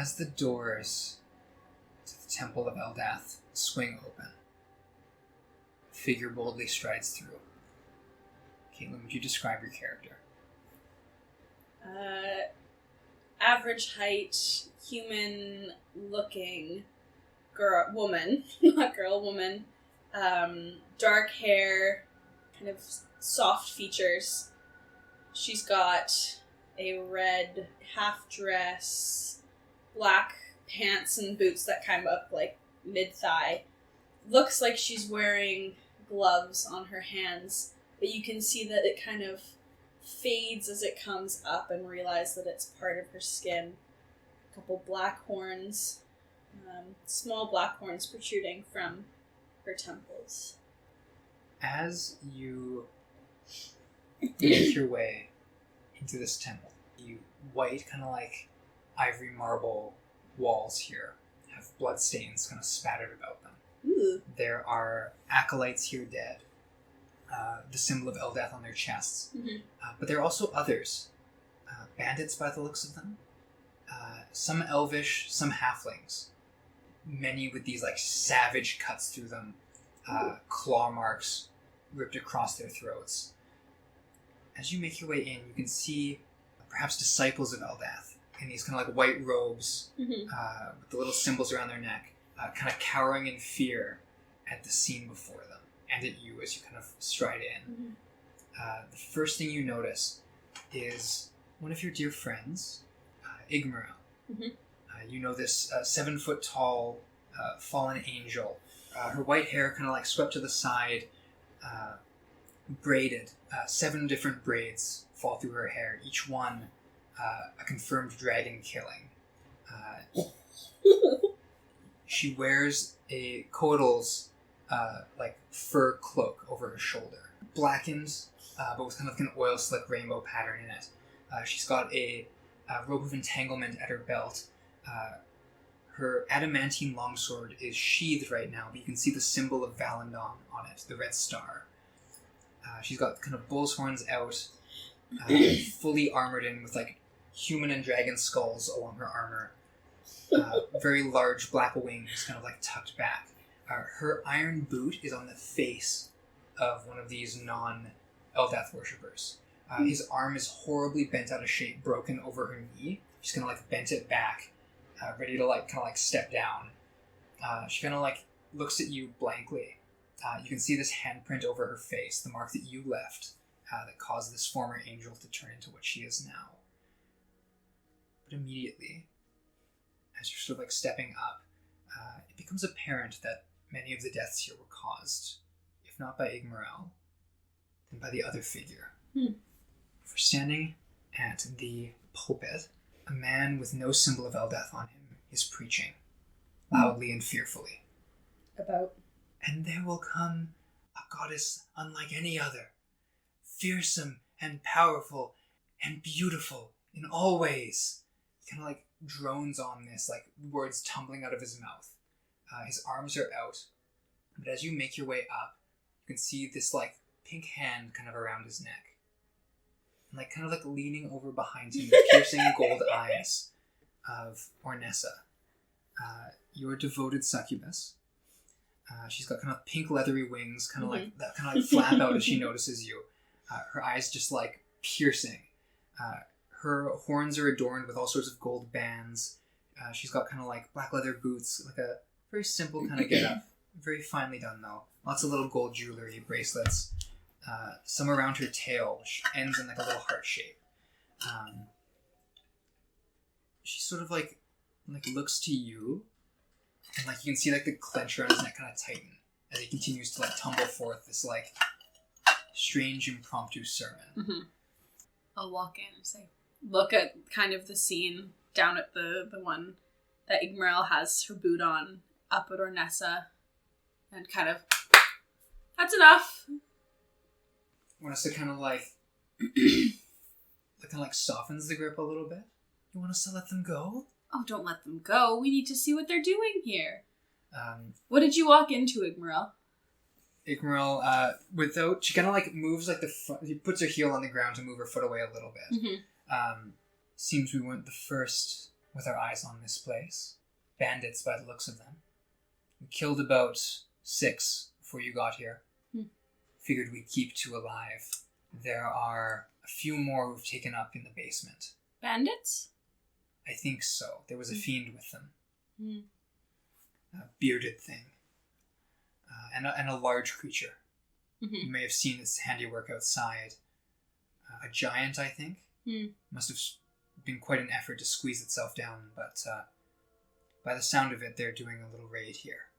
As the doors to the Temple of Eldath swing open, a figure boldly strides through. Caitlin, would you describe your character? Average height, human-looking woman. Dark hair, kind of soft features. She's got a red half dress, black pants and boots that come up like mid-thigh. Looks like she's wearing gloves on her hands, but you can see that it kind of fades as it comes up and realize that it's part of her skin. A couple black horns, small black horns protruding from her temples. As you make your way into this temple, you white, kind of like ivory marble walls here have blood stains kind of spattered about them. Ooh. There are acolytes here dead, the symbol of Eldath on their chests. Mm-hmm. But there are also others, bandits by the looks of them, some elvish, some halflings, many with these like savage cuts through them, claw marks ripped across their throats. As you make your way in, you can see perhaps disciples of Eldath in these kind of like white robes, Mm-hmm. with the little symbols around their neck, kind of cowering in fear at the scene before them and at you as you kind of stride in. Mm-hmm. The first thing you notice is one of your dear friends, Igmarel. Mm-hmm. You know this 7-foot tall fallen angel. Her white hair kind of like swept to the side, braided. 7 different braids fall through her hair, each one a confirmed dragon killing. She wears a Kodal's like fur cloak over her shoulder, blackened, but with kind of like an oil slick rainbow pattern in it. She's got a rope of entanglement at her belt. Her adamantine longsword is sheathed right now, but you can see the symbol of Valandon on it, the red star. She's got kind of bull's horns out, fully armored in with like human and dragon skulls along her armor. Very large black wings kind of like tucked back. Her iron boot is on the face of one of these non-Eldath worshippers. His arm is horribly bent out of shape, broken over her knee. She's kind of like bent it back, ready to like kind of like step down. She kind of like looks at you blankly. You can see this handprint over her face, the mark that you left, that caused this former angel to turn into what she is now. But immediately, as you're sort of like stepping up, it becomes apparent that many of the deaths here were caused, if not by Igmarel, then by the other figure. For standing at the pulpit, a man with no symbol of Eldath on him is preaching, loudly and fearfully. About? And there will come a goddess unlike any other, fearsome and powerful and beautiful in all ways. He kind of like drones on this, like words tumbling out of his mouth. His arms are out, but as you make your way up, you can see this like pink hand kind of around his neck. And like kind of like leaning over behind him, the piercing gold eyes of Ornessa, your devoted succubus. She's got kind of pink leathery wings, kind of like that, kind of like flap out as she notices you. Her eyes just like piercing. Her horns are adorned with all sorts of gold bands. She's got kind of like black leather boots, like a very simple kind of get-up. Very finely done though. Lots of little gold jewelry, bracelets. Some around her tail, which ends in like a little heart shape. She sort of like looks to you, and like you can see like the clench around his neck kind of tighten as he continues to like tumble forth this like strange impromptu sermon. Mm-hmm. I'll walk in and say, look at kind of the scene down at the one that Igmarel has her boot on, up at Ornessa, and kind of, that's enough. Ornessa kind of like, softens the grip a little bit. You want us to let them go? Oh, don't let them go. We need to see what they're doing here. What did you walk into, Igmarel? Igmarel, she kind of like moves like the front, she puts her heel on the ground to move her foot away a little bit. Mm-hmm. Seems we weren't the first with our eyes on this place. Bandits by the looks of them. We killed about 6 before you got here. Figured we'd keep 2 alive. There are a few more who've taken up in the basement. Bandits? I think so. There was a fiend with them. A bearded thing. And a large creature. You may have seen its handiwork outside. A giant, I think. Must have been quite an effort to squeeze itself down, but by the sound of it, they're doing a little raid here.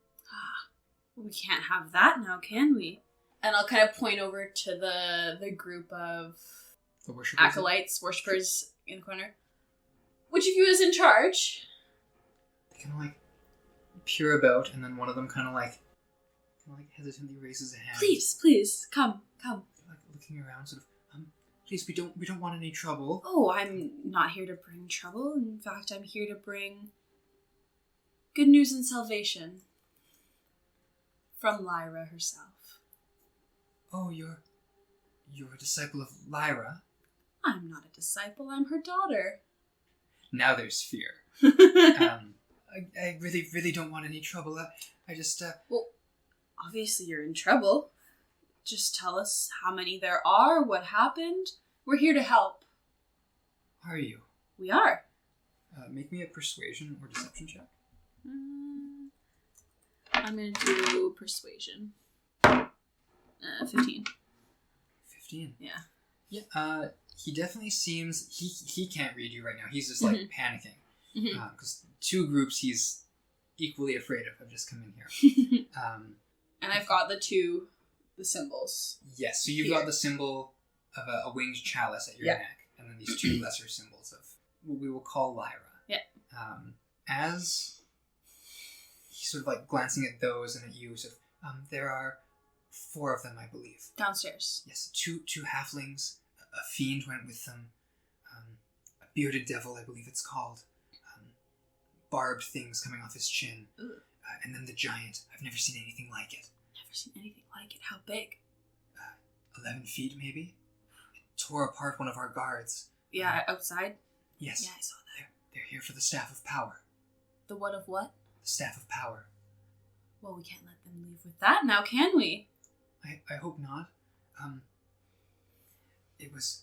We can't have that now, can we? And I'll kind of point over to the group of The worshippers? acolytes, worshippers in the corner. Which of you is in charge? They kind of like peer about, and then one of them kind of like hesitantly raises a hand. Please, come. Like looking around, sort of. Please, we don't want any trouble. Oh, I'm not here to bring trouble. In fact, I'm here to bring good news and salvation from Lyra herself. Oh, you're a disciple of Lyra? I'm not a disciple, I'm her daughter. Now there's fear. I really don't want any trouble. I just, Well, obviously you're in trouble. Just tell us how many there are, what happened. We're here to help. Are you? We are. Make me a persuasion or deception check. I'm going to do persuasion. 15. 15? Yeah. Yeah, he definitely seems... He can't read you right now. He's just, like, panicking. Because 2 groups he's equally afraid of have just come in here. And I've got the symbols. Yes, so you've got the symbol of a winged chalice at your neck, and then these 2 lesser symbols of what we will call Lyra. Yeah. As he's sort of like glancing at those and at you, sort of, there are 4 of them, I believe. Downstairs. Yes, two halflings, a fiend went with them, a bearded devil, I believe it's called, barbed things coming off his chin, and then the giant. I've never seen anything like it. Never seen anything like it. How big? 11 feet, maybe? It tore apart one of our guards. Yeah, outside? Yes. Yeah, I saw that. They're here for the Staff of Power. The what of what? The Staff of Power. Well, we can't let them leave with that now, can we? I hope not. It was...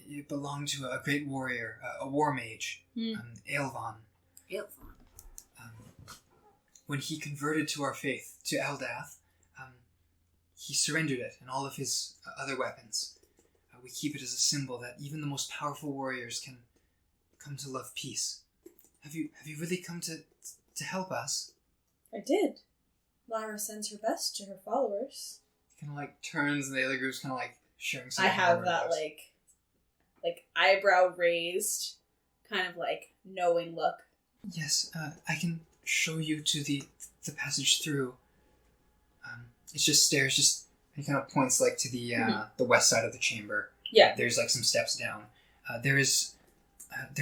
it belonged to a great warrior, a war mage, Aelvon. Aelvon. When he converted to our faith, to Eldath, he surrendered it and all of his other weapons. We keep it as a symbol that even the most powerful warriors can come to love peace. Have you really come to help us? I did. Lyra sends her best to her followers. Kind of like turns, and the other group's kind of like sharing some. I have that like eyebrow raised, kind of like knowing look. Yes, I can show you to the passage through. It's just stairs. He kind of points like to the west side of the chamber. Yeah. There's like some steps down. There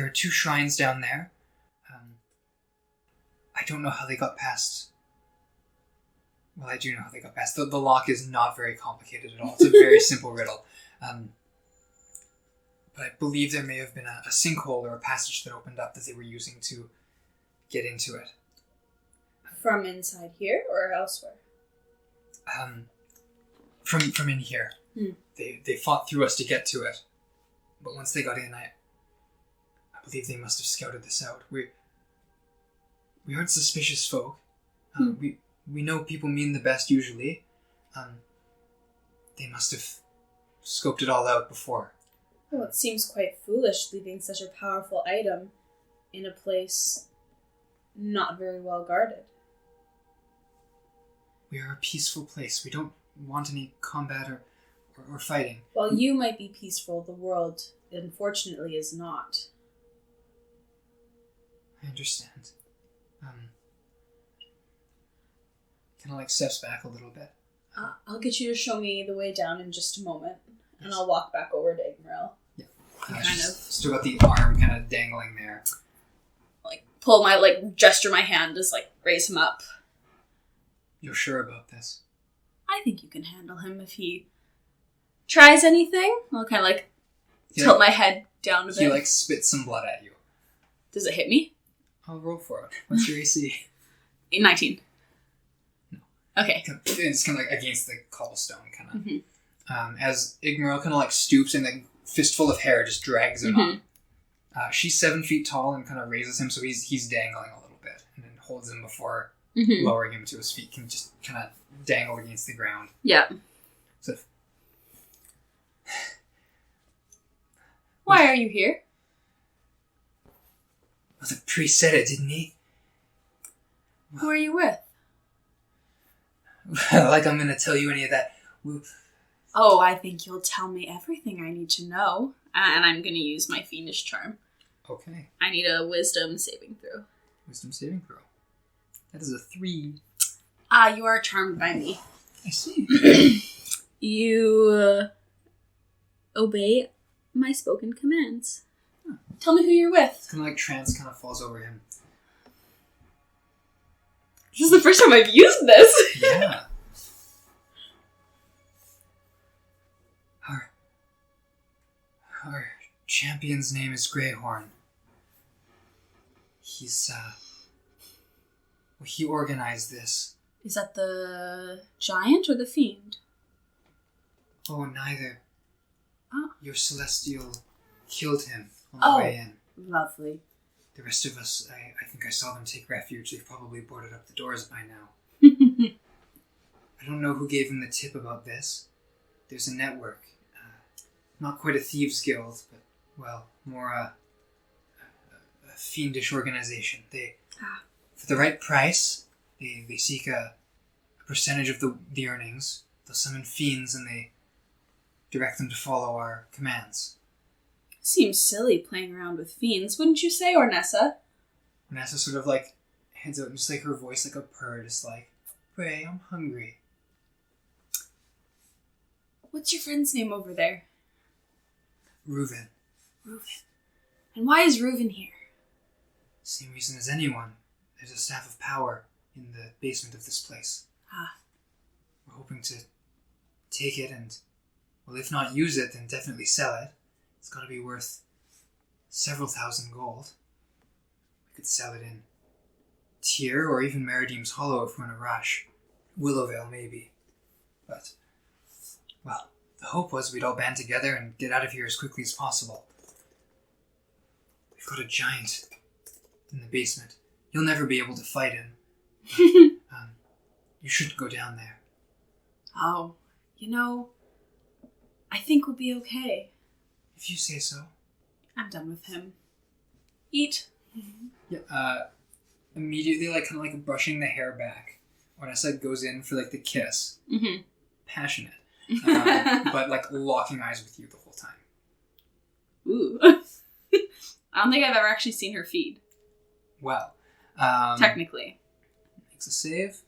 are 2 shrines down there. I don't know how they got past. Well, I do know how they got past. The lock is not very complicated at all. It's a very simple riddle. But I believe there may have been a sinkhole or a passage that opened up that they were using to get into it. From inside here or elsewhere? From in here. They fought through us to get to it. But once they got in, I believe they must have scouted this out. We aren't suspicious folk. We know people mean the best usually. They must have scoped it all out before. Well, it seems quite foolish leaving such a powerful item in a place not very well guarded. We are a peaceful place. We don't want any combat or fighting. While you might be peaceful, the world, unfortunately, is not. I understand. Kind of like steps back a little bit. I'll get you to show me the way down in just a moment, and I'll walk back over to Igmaril. Yeah. Kind of. Still got the arm kind of dangling there. Like, pull my, gesture my hand, just, raise him up. You're sure about this? I think you can handle him if he tries anything. I'll kind of, tilt my head down a bit. He, like, spits some blood at you. Does it hit me? I'll roll for it. What's your AC? 19. No. Okay. It's kind of, like, against the cobblestone, kind of. Mm-hmm. As Igmaril kind of, like, stoops and, like, fistful of hair just drags him up. She's 7 feet tall and kind of raises him so he's dangling a little bit. And then holds him before lowering him to his feet. Can just kind of dangle against the ground. Yeah. So, why are you here? well, the priest said it, didn't he? Who are you with? Like I'm going to tell you any of that. Oh, I think you'll tell me everything I need to know. And I'm going to use my fiendish charm. Okay. I need a wisdom saving throw. Wisdom saving throw. That is a 3. You are charmed by me. I see. You obey my spoken commands. Huh. Tell me who you're with. It's kind of like trance kind of falls over him. This is the first time I've used this. Yeah. Our champion's name is Greyhorn. He's, he organized this. Is that the giant or the fiend? Oh, neither. Oh. Your celestial killed him on the way in. Lovely. The rest of us, I think I saw them take refuge. They've probably boarded up the doors by now. I don't know who gave him the tip about this. There's a network. Not quite a thieves' guild, but, well, more a fiendish organization. They, for the right price, they seek a percentage of the earnings. They'll summon fiends and they direct them to follow our commands. Seems silly playing around with fiends, wouldn't you say, Ornessa? Ornessa sort of like heads out and just like her voice like a purr, just like, Bray, I'm hungry. What's your friend's name over there? Reuven. Reuven. And why is Reuven here? Same reason as anyone. There's a staff of power in the basement of this place. We're hoping to take it and, well, if not use it, then definitely sell it. It's got to be worth several thousand gold. We could sell it in Tyr or even Meridium's Hollow if we're in a rush. Willowvale, maybe. But, well, the hope was we'd all band together and get out of here as quickly as possible. We've got a giant in the basement. You'll never be able to fight him. You shouldn't go down there. Oh, I think we'll be okay. If you say so. I'm done with him. Eat. Yeah, immediately, like, kind of like brushing the hair back. Ornessa goes in for, like, the kiss. Mm-hmm. Passionate. But, like, locking eyes with you the whole time. Ooh. I don't think I've ever actually seen her feed. Well. Technically. Makes a save.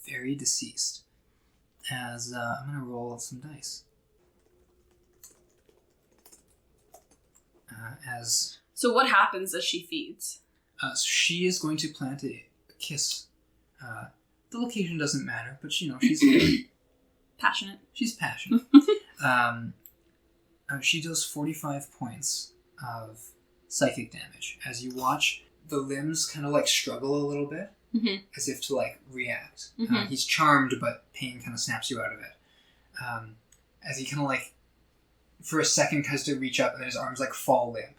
Very deceased. As, I'm gonna roll some dice. So what happens as she feeds? So she is going to plant a kiss. The location doesn't matter, but she's passionate. She's passionate. She deals 45 points of psychic damage. As you watch, the limbs kind of like struggle a little bit, as if to like react. He's charmed, but pain kind of snaps you out of it. As he kind of like, for a second, has to reach up, and then his arms like fall limp.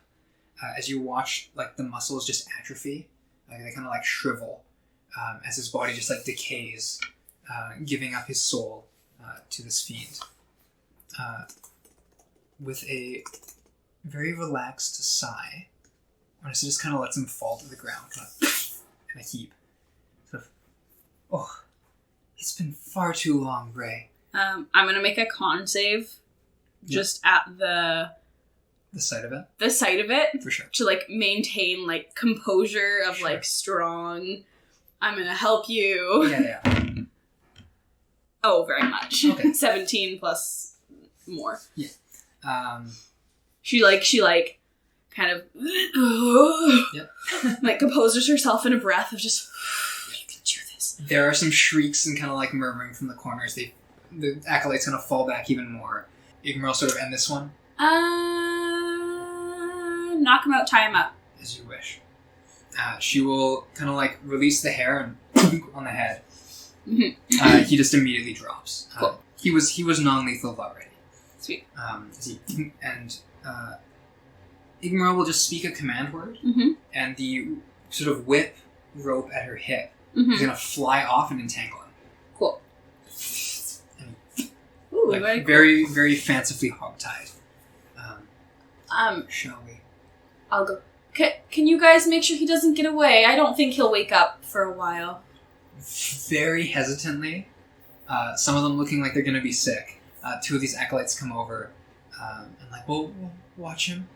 As you watch, like the muscles just atrophy, like they kind of like shrivel, as his body just like decays, giving up his soul to this fiend. With a very relaxed sigh, Ornessa just kind of lets him fall to the ground, kind of in a heap. Sort of, oh, it's been far too long, Bray. I'm gonna make a con save, just at the sight of it. The sight of it, for sure, to like maintain like composure of like strong. I'm gonna help you. Yeah. Oh, very much. Okay. 17 plus more. Yeah. She kind of like composes herself in a breath of just, you can do this. There are some shrieks and kind of like murmuring from the corners. The acolytes kind of fall back even more. Igmaril sort of end this one. knock him out, tie him up. As you wish. She will kind of like release the hair and on the head. Mm-hmm. He just immediately drops. Cool. He was non-lethal already. Sweet. Igmar will just speak a command word, and the sort of whip rope at her hip is going to fly off and entangle him. Cool. And, Ooh, like, very, very fancifully hogtied. Shall we? I'll go. Can you guys make sure he doesn't get away? I don't think he'll wake up for a while. Very hesitantly, some of them looking like they're going to be sick. Two of these acolytes come over and like, we'll watch him.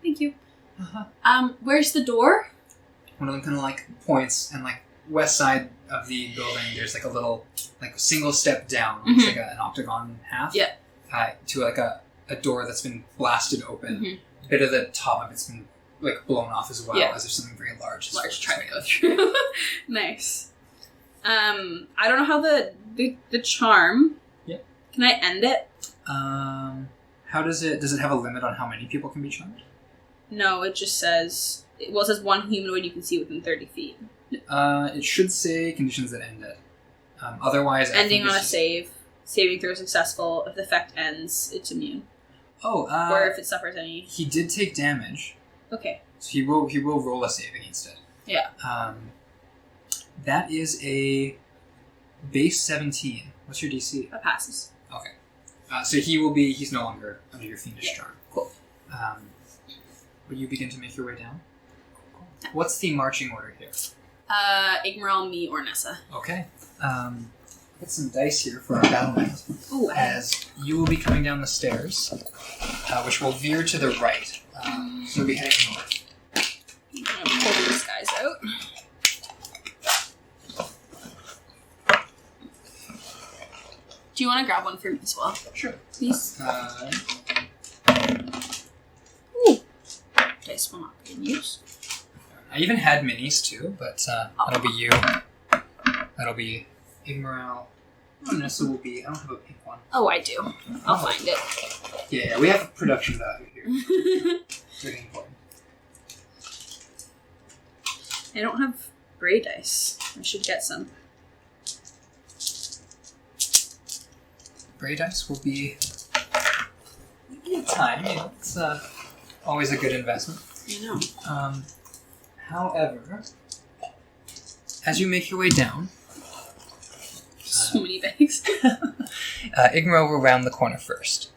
Thank you. Where's the door? One of them kind of like points, and like west side of the building, there's like a little like single step down, it's like an octagon half. Yeah. To like a door that's been blasted open. A bit of the top of it's been like blown off as well, as there's something very large trying to go through. Nice. I don't know how the charm. Yeah. Can I end it? How does it have a limit on how many people can be charmed? No, it just says it says one humanoid you can see within 30 feet. It should say conditions that end it. Otherwise, ending on a save. Saving throw successful. If the effect ends, it's immune. Oh, or if it suffers any. He did take damage. Okay. So he will roll a save against it. Yeah. That is a base 17. What's your DC? That passes. Okay. So he's no longer under your fiendish charm. Cool. Will you begin to make your way down? Cool. What's the marching order here? Igmaral, me, or Nessa. Okay. Get some dice here for our battlement. Ooh, as you will be coming down the stairs, which will veer to the right. So we'll be heading north. I'm going to pull these guys out. Do you want to grab one for me as well? Sure. Please. Ooh. Dice will not be in use. I even had minis too, but that'll be you. That'll be Igmaral. Oh, Nessa will be... I don't have a pink one. Oh, I do. I'll find it. Yeah, we have production value here. Very important. I don't have gray dice. I should get some. Gray dice will be... time. You know, it's always a good investment. I know. However, as you make your way down... so many bags. Igmar will round the corner first,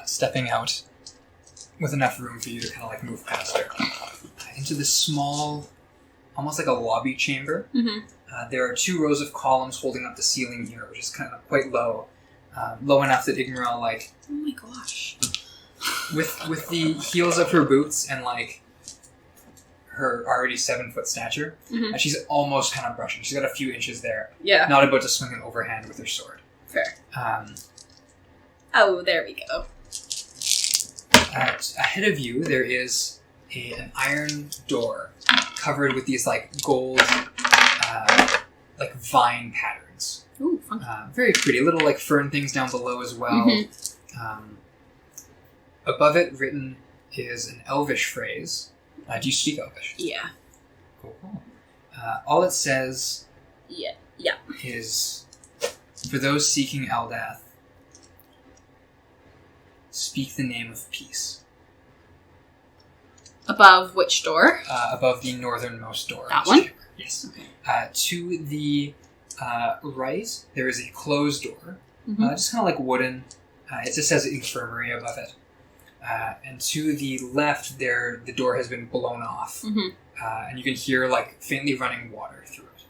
stepping out with enough room for you to kind of like move past her. Into this small, almost like a lobby chamber. There are 2 rows of columns holding up the ceiling here, which is kind of quite low. Low enough that Igmar, like... Oh my gosh. With the heels of her boots and like her already 7-foot stature, she's almost kind of brushing. She's got a few inches there. Yeah. Not about to swing an overhand with her sword. Fair. Oh, there we go. Ahead of you, there is an iron door covered with these like gold, like vine patterns. Ooh, funky. Very pretty. Little like fern things down below as well. Above it, written is an Elvish phrase. Do you speak Elvish? Yeah. Cool. All it says yeah. is, for those seeking Eldath, speak the name of peace. Above which door? Above the northernmost door. That one? Chamber. Yes. Okay. To the right, there is a closed door. Just kind of like wooden. It just says infirmary above it. And to the left, the door has been blown off. And you can hear like faintly running water through it.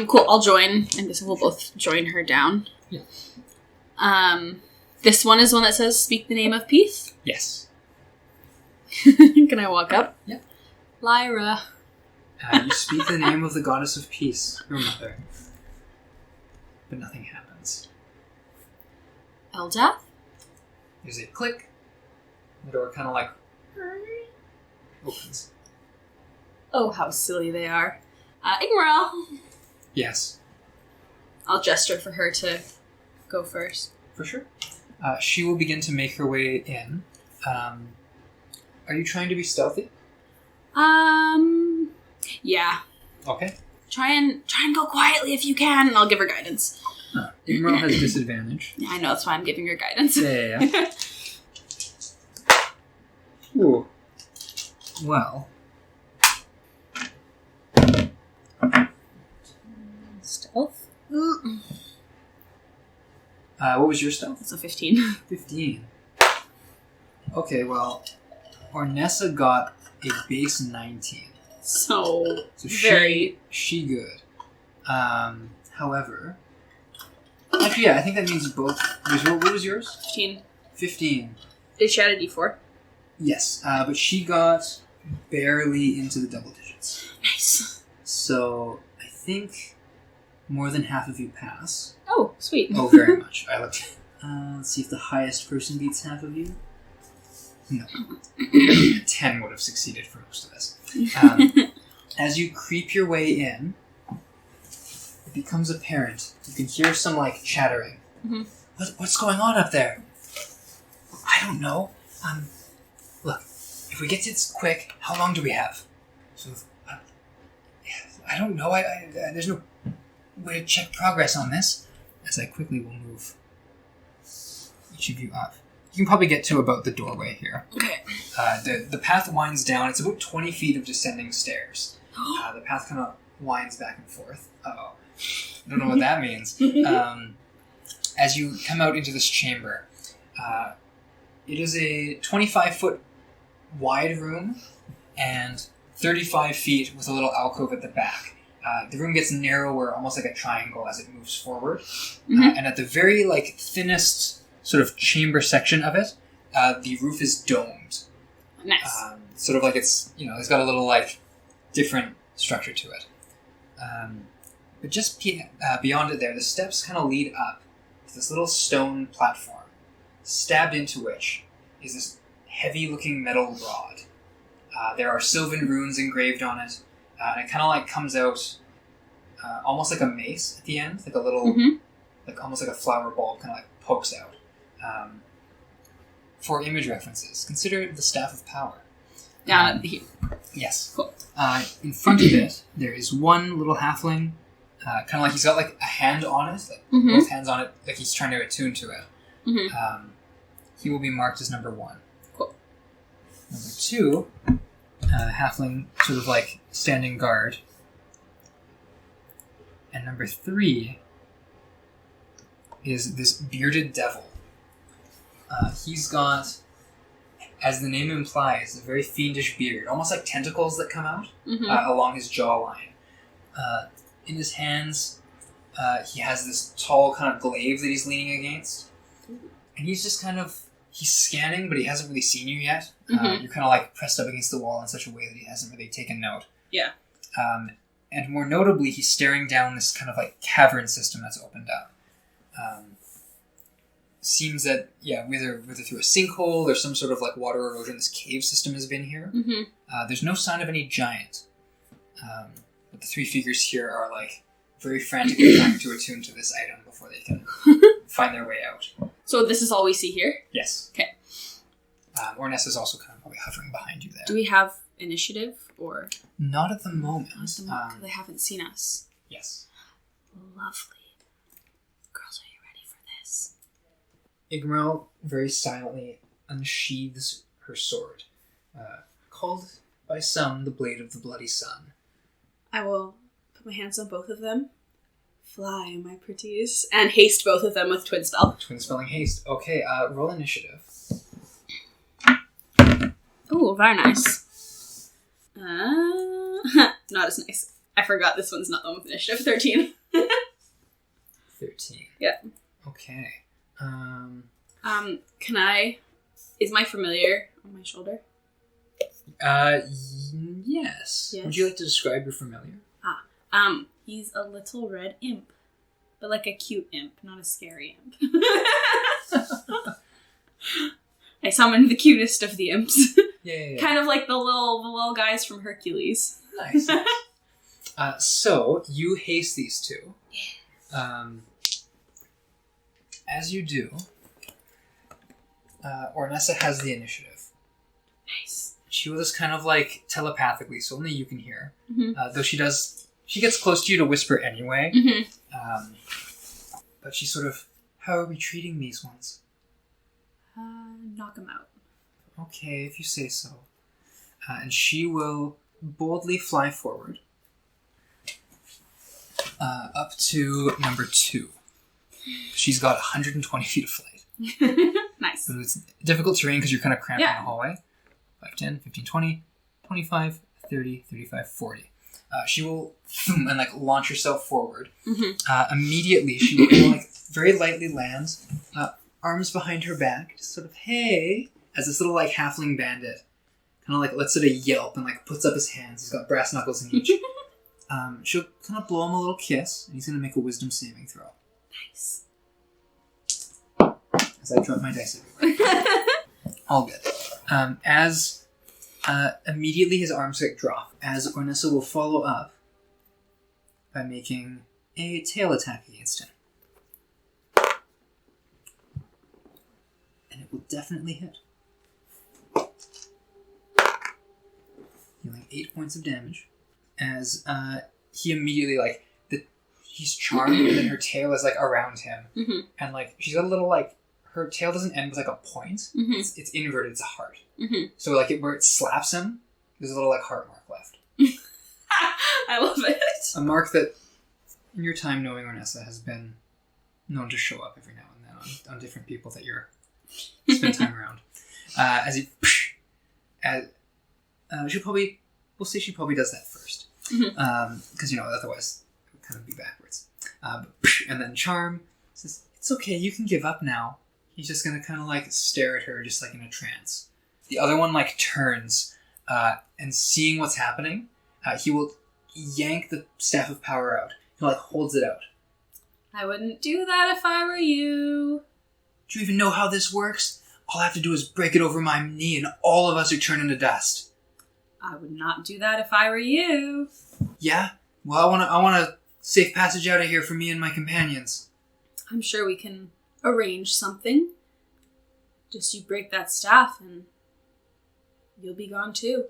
Cool. I'll join, and guess we'll both join her down. Yeah. This one is one that says, speak the name of peace? Yes. Can I walk up? Yeah. Lyra. You speak the name of the goddess of peace, your mother. But nothing happens. Eldath? There's a click. The door kind of like opens. Oh, how silly they are. Igmaral. Yes. I'll gesture for her to go first. For sure. She will begin to make her way in. Are you trying to be stealthy? Yeah. Okay. Try and go quietly if you can, and I'll give her guidance. Ignorant has disadvantage. Yeah, I know, that's why I'm giving her guidance. Yeah. Ooh. Well. Stealth? What was your stealth? It's a 15. 15. Okay, well, Ornessa got a base 19. So very... She good. However... Actually, yeah, I think that means both... What was yours? 15. 15. Did she add a d4? Yes, but she got barely into the double digits. Nice. So, I think more than half of you pass. Oh, sweet. Oh, very much. I looked. Let's see if the highest person beats half of you. No. 10 would have succeeded for most of us. As you creep your way in, it becomes apparent. You can hear some, chattering. Mm-hmm. What's going on up there? I don't know. Look, if we get to this quick, how long do we have? So, I don't know. There's no way to check progress on this. As I quickly will move each of you up. You can probably get to about the doorway here. Okay. The path winds down. It's about 20 feet of descending stairs. The path kind of winds back and forth. Uh-oh. I don't know what that means. As you come out into this chamber, it is a 25-foot wide room and 35 feet with a little alcove at the back. The room gets narrower, almost like a triangle as it moves forward. Mm-hmm. And at the very, thinnest sort of chamber section of it, the roof is domed. Nice. Sort of like it's got a little, different structure to it. But just beyond it there, the steps kind of lead up to this little stone platform, stabbed into which is this heavy-looking metal rod. There are Sylvan runes engraved on it, and it kind of comes out almost like a mace at the end, like a little, almost like a flower bulb kind of pokes out. For image references, consider the Staff of Power. Down here. Yes. Cool. In front of it, there is one little halfling, kind of like he's got a hand on it, both hands on it, like he's trying to attune to it. Mm-hmm. He will be marked as number 1. Cool. Number 2, halfling sort of standing guard. And number 3 is this bearded devil. He's got, as the name implies, a very fiendish beard, almost like tentacles that come out along his jawline. In his hands, he has this tall kind of glaive that he's leaning against. And he's just he's scanning, but he hasn't really seen you yet. You're kind of pressed up against the wall in such a way that he hasn't really taken note. Yeah. And more notably, he's staring down this kind of cavern system that's opened up. Seems that, whether through a sinkhole or some sort of water erosion, this cave system has been here. There's no sign of any giant. But the 3 figures here are very frantically trying to attune to this item before they can find their way out. So this is all we see here? Yes. Okay. Orness is also kind of probably hovering behind you there. Do we have initiative, or? Not at the moment. Because they haven't seen us. Yes. Lovely. Girls, are you ready for this? Igmarel very silently unsheathes her sword, called by some the Blade of the Bloody Sun. I will put my hands on both of them. Fly, my pretties. And haste both of them with Twin Spell. Twin Spelling Haste. Okay, roll initiative. Ooh, very nice. Not as nice. I forgot this one's not the one with initiative. 13. 13. Yeah. Okay. Can I... Is my familiar on my shoulder? Yes. Yes. Would you like to describe your familiar? He's a little red imp. But a cute imp, not a scary imp. I summoned the cutest of the imps. Yeah. Kind of like the little guys from Hercules. Nice. So, you haste these two. Yeah. As you do, Ornessa has the initiative. Nice. She will just kind of like telepathically, so only you can hear. Mm-hmm. Though she gets close to you to whisper anyway. Mm-hmm. But she's sort of, how are we treating these ones? Knock them out. Okay, if you say so. And she will boldly fly forward up to number 2. She's got 120 feet of flight. Nice. So it's difficult terrain because you're kind of cramped in Yeah. the hallway. 5, 10, 15, 20, 25, 30, 35, 40. She will and like launch herself forward. Mm-hmm. Immediately, she will like very lightly land, arms behind her back, just sort of hey, as this little like halfling bandit kind of like lets out a yelp and like puts up his hands. He's got brass knuckles in each. She'll kind of blow him a little kiss, and he's going to make a wisdom saving throw. Nice. As I drop my dice everywhere. All good. As immediately his arms get drop, as Ornessa will follow up by making a tail attack against him. And it will definitely hit. Dealing 8 points of damage. As he immediately, like, he's charmed, and then her tail is, like, around him. Mm-hmm. And, like, she's got a little, like, her tail doesn't end with, like, a point. Mm-hmm. It's inverted, it's a heart. Mm-hmm. So, like, where it slaps him, there's a little, like, heart mark left. I love it. A mark that, in your time knowing Ornessa, has been known to show up every now and then on different people that you're spend time around. As he, we'll say she probably does that first, because otherwise it would kind of be backwards. And then Charm says, "It's okay, you can give up now." He's just gonna kind of like stare at her, just like in a trance. The other one like turns, and seeing what's happening, he will yank the Staff of Power out. He like holds it out. I wouldn't do that if I were you. Do you even know how this works? All I have to do is break it over my knee, and all of us are turned into dust. I would not do that if I were you. Yeah? Well, I want a safe passage out of here for me and my companions. I'm sure we can arrange something. Just you break that staff and you'll be gone too.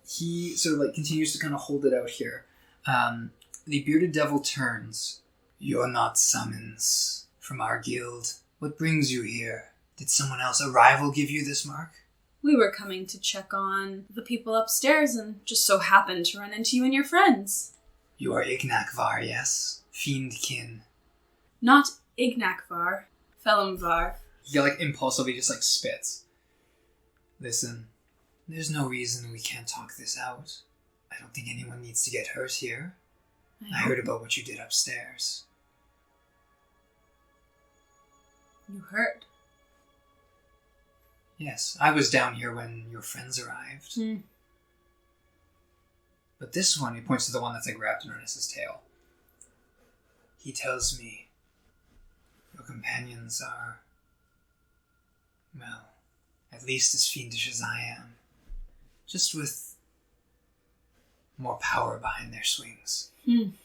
He sort of like continues to kind of hold it out here. The bearded devil turns. "You're not summons from our guild. What brings you here? Did someone else, a rival, give you this mark?" We were coming to check on the people upstairs and just so happened to run into you and your friends. "You are Ignakvar, yes? Fiendkin." Not Ignakvar, Felumvar. He like impulsively just like spits. "Listen, there's no reason we can't talk this out. I don't think anyone needs to get hurt here. I heard about what you did upstairs." You heard? "Yes, I was down here when your friends arrived. But this one," he points to the one that's like wrapped in Ernest's tail. "He tells me your companions are, well, at least as fiendish as I am. Just with more power behind their swings." Kind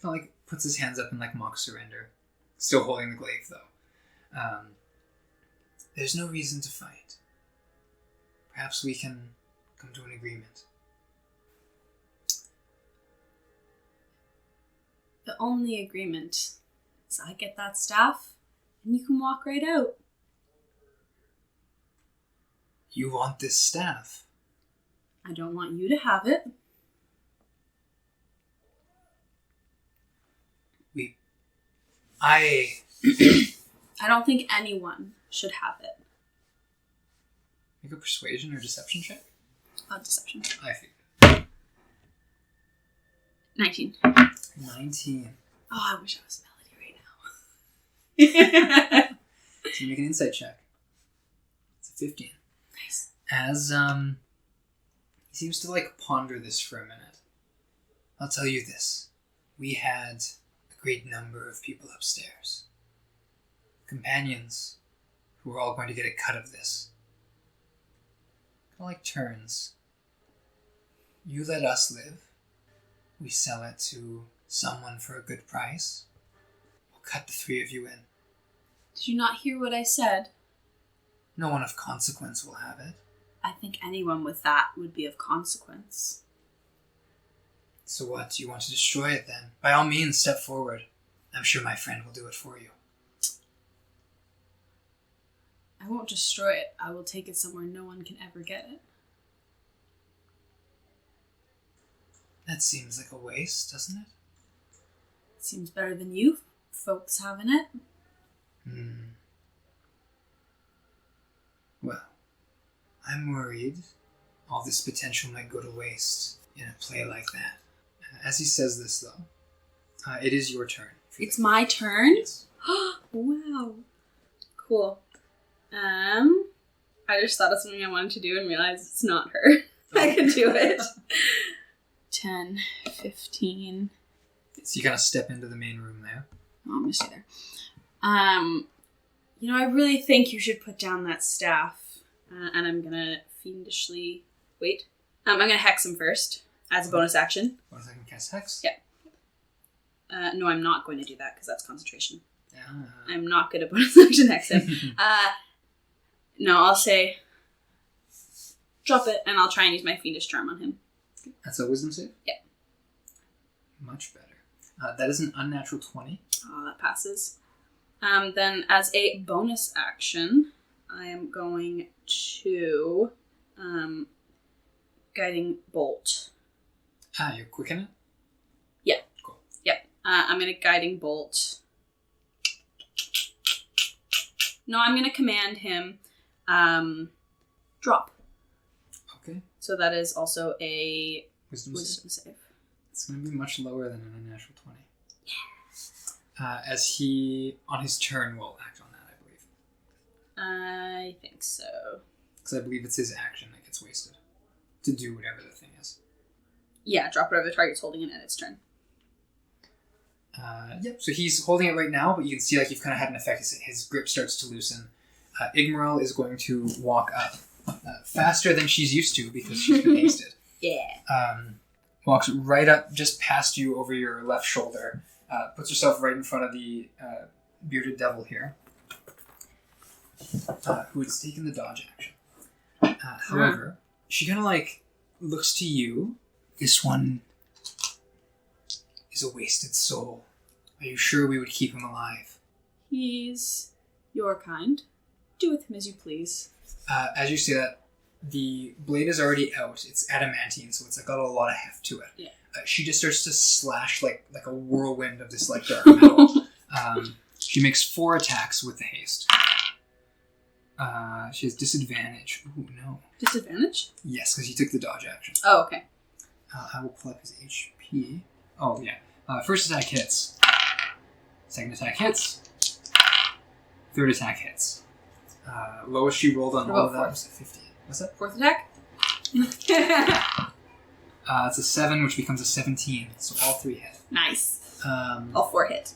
of like puts his hands up in like mock surrender. Still holding the glaive though. "There's no reason to fight. Perhaps we can come to an agreement." The only agreement is I get that staff and you can walk right out. "You want this staff?" I don't want you to have it. I don't think anyone should have it. Make a persuasion or deception check? Deception. I figured. 19. 19. Oh, I wish I was Melody right now. So you make an insight check. It's a 15. Nice. As he seems to like ponder this for a minute. "I'll tell you this. We had a great number of people upstairs. Companions who were all going to get a cut of this. Kind of like turns. You let us live. We sell it to someone for a good price. We'll cut the 3 of you in." Did you not hear what I said? No one of consequence will have it. I think anyone with that would be of consequence. So what? You want to destroy it then? By all means, step forward. I'm sure my friend will do it for you. I won't destroy it. I will take it somewhere no one can ever get it. That seems like a waste, doesn't it? Seems better than you folks having it. Well, I'm worried all this potential might go to waste in a play like that. As he says this, though, it is your turn. It's my turn? Yes. Wow. Cool. I just thought of something I wanted to do and realized it's not her. I can do it. 10, 15. So you kind of step into the main room there. Oh, I'm going to stay there. I really think you should put down that staff. And I'm going to fiendishly... Wait. I'm going to hex him first as a bonus action. Bonus action cast hex? Yeah. No, I'm not going to do that because that's concentration. Yeah. I'm not good at bonus action hex him. No, I'll say... Drop it, and I'll try and use my fiendish charm on him. That's a wisdom save? Yeah. Much better. That is an unnatural 20. Oh, that passes. Then, as a bonus action, I am going to Guiding Bolt. You're quick in it? Yeah. Cool. Yep. I'm going to Guiding Bolt. No, I'm going to command him drop. Okay. So that is also a Wisdom save. It's going to be much lower than an unnatural 20. Yeah. As he, on his turn, will act on that, I believe. I think so. Because I believe it's his action that gets wasted. To do whatever the thing is. Yeah, drop whatever the target's holding it at its turn. Yep, so he's holding it right now, but you can see like you've kind of had an effect. His grip starts to loosen. Igmarel is going to walk up faster than she's used to because she's been hasted. Yeah. Walks right up just past you over your left shoulder. Puts herself right in front of the bearded devil here. Who has taken the dodge action. However, she kind of like looks to you. This one is a wasted soul. Are you sure we would keep him alive? He's your kind. Do with him as you please. As you say that, the blade is already out. It's adamantine, so it's like got a lot of heft to it. Yeah. She just starts to slash like a whirlwind of this like dark metal. She makes 4 attacks with the haste. She has disadvantage. Ooh, no. Disadvantage? Yes, because he took the dodge action. Oh, okay. I will pull up his HP. Oh, yeah. First attack hits. Second attack hits. Third attack hits. Lowest she rolled on all of that was a 15. What's that? Fourth attack? It's a 7, which becomes a 17. So all 3 hit. Nice. All 4 hit.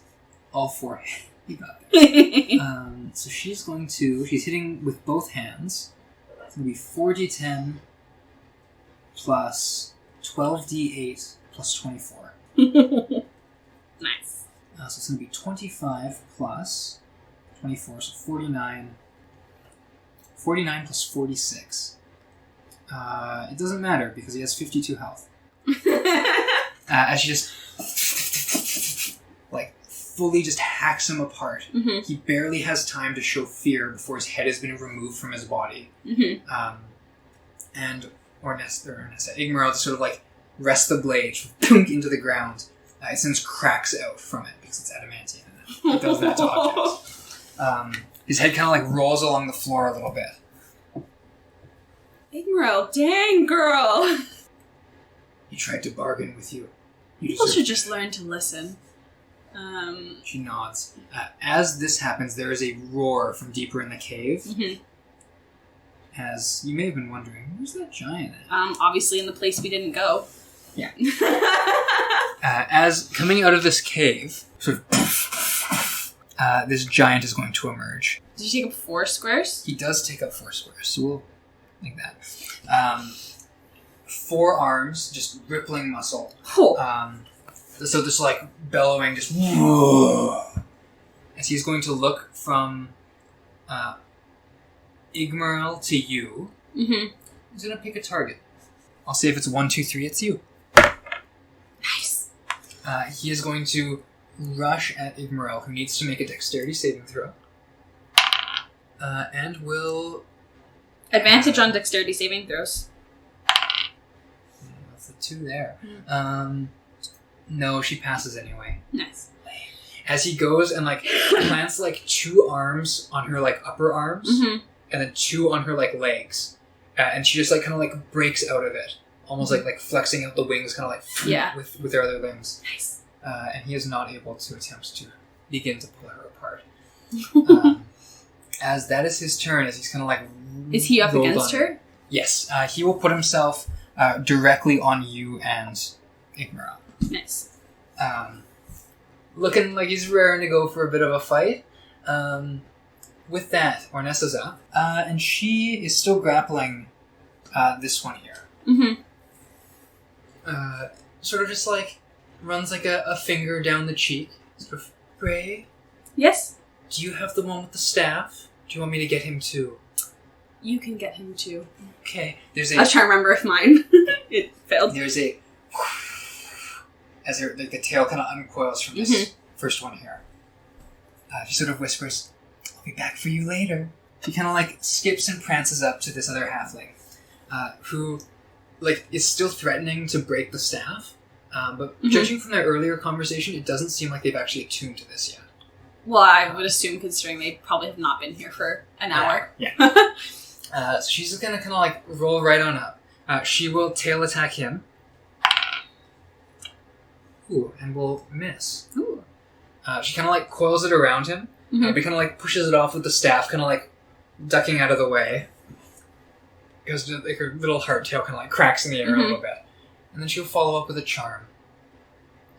All 4 hit. You got that. So she's hitting with both hands. It's going to be 4d10 plus 12d8 plus 24. Nice. So it's going to be 25 plus 24, so 49. 49 plus 46. It doesn't matter because he has 52 health. As she just like fully just hacks him apart. Mm-hmm. He barely has time to show fear before his head has been removed from his body. Mm-hmm. And Igmarel just sort of like rests the blade into the ground. It sends cracks out from it because it's adamantine and it does that to objects. His head kind of like rolls along the floor a little bit. Igmarel, dang girl! He tried to bargain with you. People should just learn to listen. She nods. As this happens, there is a roar from deeper in the cave. Mm-hmm. As you may have been wondering, where's that giant at? Obviously in the place we didn't go. Yeah. As coming out of this cave, sort of, this giant is going to emerge. Did you take up 4 squares? He does take up 4 squares, so we'll like that. 4 arms, just rippling muscle. Oh. So just like bellowing, just whoa. As he's going to look from Igmarel to you. Mm-hmm. He's going to pick a target. I'll say if it's 1, 2, 3, it's you. Nice. He is going to rush at Igmarel, who needs to make a dexterity saving throw. And will... Advantage on dexterity saving throws. That's the 2 there. No, she passes anyway. Nice. As he goes and, like, plants, like, 2 arms on her, like, upper arms, and then 2 on her, like, legs. And she just, like, kind of, like, breaks out of it. Almost like flexing out the wings, kind of, like, with her other limbs. Nice. And he is not able to attempt to begin to pull her apart. As that is his turn, as he's kind of, like... Is he up against her? Yes. He will put himself directly on you and Igmarel. Nice. Looking like he's raring to go for a bit of a fight. With that, Ornessa's up. And she is still grappling this one here. Mm-hmm. Sort of just like runs like a finger down the cheek. Sort of, Bray, Yes? do you have the one with the staff? Do you want me to get him too? You can get him too. Okay. I was trying to remember if mine. It failed. There's a... As her, like, the tail kind of uncoils from this first one here. She sort of whispers, I'll be back for you later. She kind of, like, skips and prances up to this other halfling, who, like, is still threatening to break the staff. But judging from their earlier conversation, it doesn't seem like they've actually attuned to this yet. Well, I would assume, considering they probably have not been here for an hour. Yeah. So she's just gonna kind of, like, roll right on up. She will tail attack him. Ooh, and will miss. Ooh. She kind of, like, coils it around him, but kind of, like, pushes it off with the staff, kind of, like, ducking out of the way. Because, like, her little heart tail kind of, like, cracks in the air a little bit. And then she'll follow up with a charm.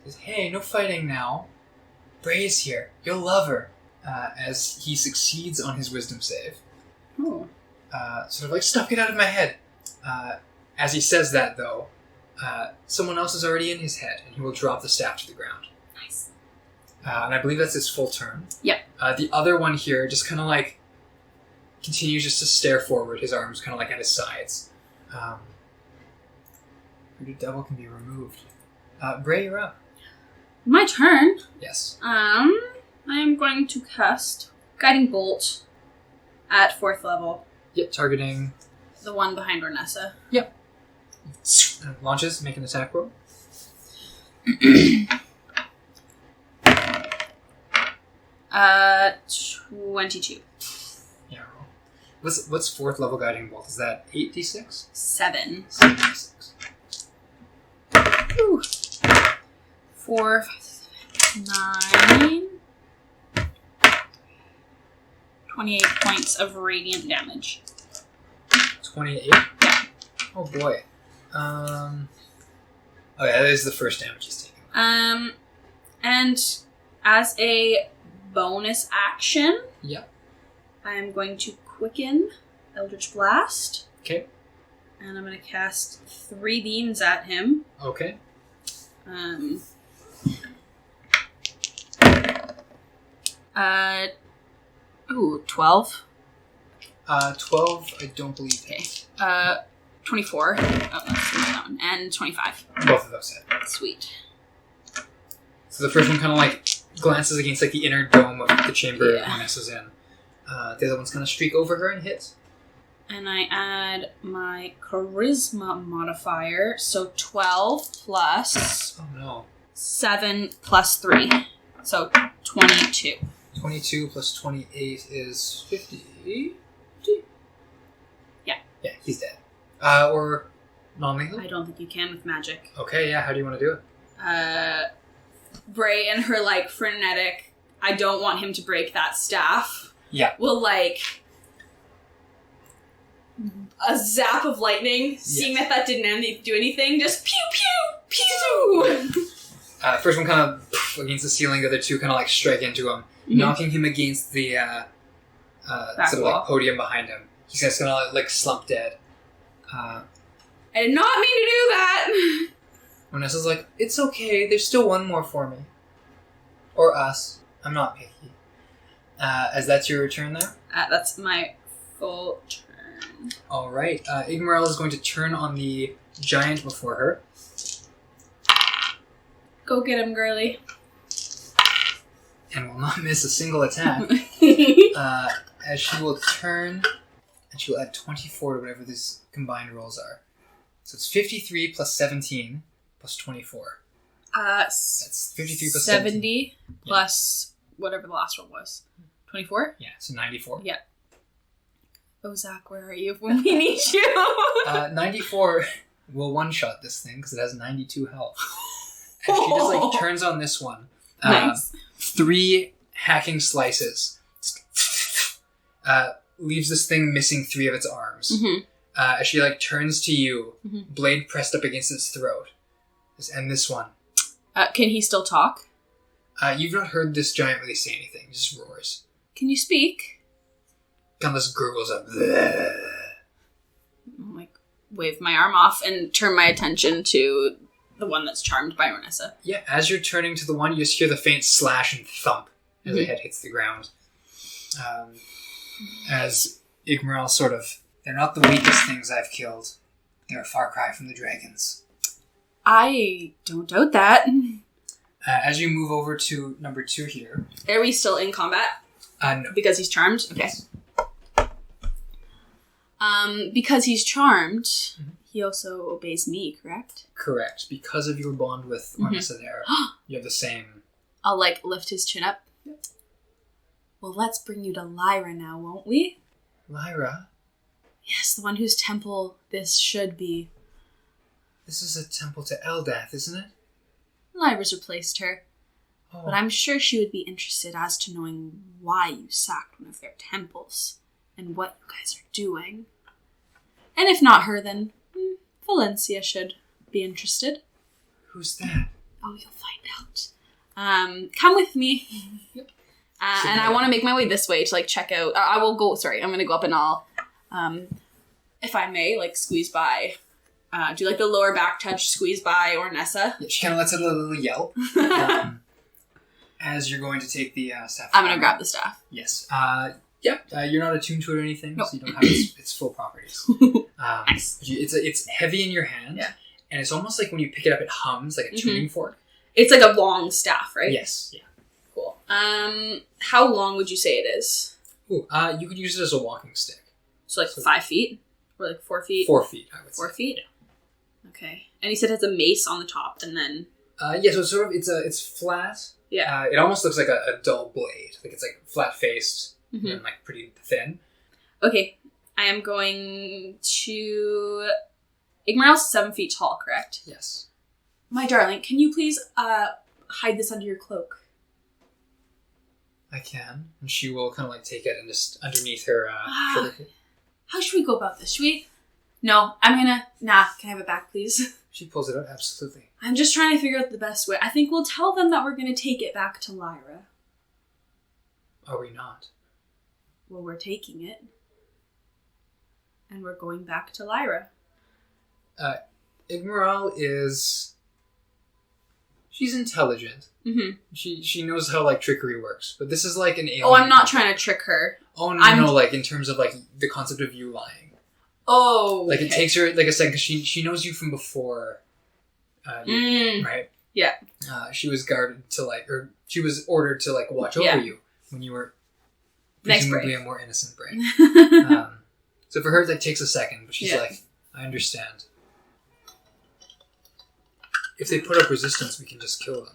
Says, hey, no fighting now. Bray's here. You'll love her. As he succeeds on his wisdom save. Ooh. Sort of like, stop, get out of my head. As he says that, though, someone else is already in his head, and he will drop the staff to the ground. Nice. And I believe that's his full turn. Yep. The other one here just kind of like continues just to stare forward, his arms kind of like at his sides. Hooded Devil can be removed. Bray, you're up. My turn. Yes. I am going to cast Guiding Bolt at 4th level. Yep, targeting... The one behind Ornessa. Yep. And launches, make an attack roll. 22. Yeah, roll. What's 4th level Guiding Bolt? Is that 8d6? 7. 7d6. Ooh. 4, 9. 28 points of radiant damage. 28? Oh boy. Oh yeah, that is the first damage he's taken. And as a bonus action, Yep. I am going to quicken Eldritch Blast. Okay. And I'm going to cast 3 beams at him. Okay. 12. 12, I don't believe hits. 24. Oh, that's that one. And 25. Both of those hit. Sweet. So the first one kind of like glances against like the inner dome of the chamber Ornessa's in. The other one's going to streak over her and hit. And I add my charisma modifier, so 12 plus... Oh no. 7 plus 3. So 22. 22 plus 28 is 50. Yeah. Yeah, he's dead. Or non-lethal? I don't think you can with magic. Okay, yeah, how do you want to do it? Bray and her, like, frenetic, I don't want him to break that staff. Yeah. Will, like... A zap of lightning, seeing that didn't do anything, just pew pew pew. First one kind of against the ceiling, the other two kind of like strike into him, knocking him against the sort of like podium behind him. He's just gonna like slump dead. I did not mean to do that. Vanessa's like, it's okay. There's still one more for me, or us. I'm not picky. As that's your return there. That's my full turn. All right. Igmarel is going to turn on the giant before her. Go get him, girly. And will not miss a single attack. As she will turn, and she will add 24 to whatever these combined rolls are. So it's 53 plus 17 plus 24. That's 53 plus 70 plus whatever the last one was. 24? Yeah, so 94. Yeah. Oh, Zach, where are you when we need you? 94 will one-shot this thing because it has 92 health. And she just turns on this one. Nice. 3 hacking slices. Leaves this thing missing 3 of its arms. Mm-hmm. As she turns to you, blade pressed up against its throat. And this one. Can he still talk? You've not heard this giant really say anything. It just roars. Can you speak? Kind of just gurgles up. I'm wave my arm off and turn my attention to the one that's charmed by Renessa. Yeah, as you're turning to the one, you just hear the faint slash and thump as the head hits the ground. As Igmarel they're not the weakest things I've killed. They're a far cry from the dragons. I don't doubt that. As you move over to number 2 here. Are we still in combat? No. Because he's charmed? Okay. Because he's charmed, he also obeys me, correct? Correct. Because of your bond with Ornissa there, you have the same... I'll, lift his chin up. Yep. Well, let's bring you to Lyra now, won't we? Lyra? Yes, the one whose temple this should be. This is a temple to Eldath, isn't it? Lyra's replaced her. Oh. But I'm sure she would be interested as to knowing why you sacked one of their temples and what you guys are doing. And if not her, then Valencia should be interested. Who's that? Oh, you'll find out. Come with me. Yep. And I want to make my way this way to check out. I will go. Sorry, I'm going to go up and I'll, if I may, squeeze by. Do the lower back touch, squeeze by Ornessa. Yeah, she kind of lets out a little yelp. As you're going to take the staff. I'm going to grab the staff. Yes. You're not attuned to it or anything, nope. So you don't have its full properties. Nice. It's heavy in your hand, and it's almost like when you pick it up, it hums like a tuning fork. It's like a long staff, right? Yes. Yeah. Cool. How long would you say it is? Ooh, you could use it as a walking stick. So 5 feet? Or 4 feet? 4 feet, I would say. 4 feet? Yeah. Okay. And he said it has a mace on the top, and then... Yeah, so it's flat. Yeah. It almost looks like a dull blade. It's flat-faced and pretty thin. Okay. I am going to... Igmarel's 7 feet tall, correct? Yes. My darling, can you please hide this under your cloak? I can. And she will kind of take it and just underneath her shoulder. How should we go about this? Should we... No, I'm gonna... Nah, can I have it back, please? She pulls it out, absolutely. I'm just trying to figure out the best way. I think we'll tell them that we're gonna take it back to Lyra. Are we not? Well, we're taking it. And we're going back to Lyra. Igmarel is... She's intelligent. Mm-hmm. She knows how, trickery works. But this is an alien. Oh, I'm not trying to trick her. Oh, no, in terms of, the concept of you lying. Oh, okay. It takes her, a second, because she knows you from before, right? Yeah. She was guarded to, or she was ordered to, watch over you when you were presumably a more innocent brain. So for her, that takes a second, but she's I understand. If they put up resistance, we can just kill them.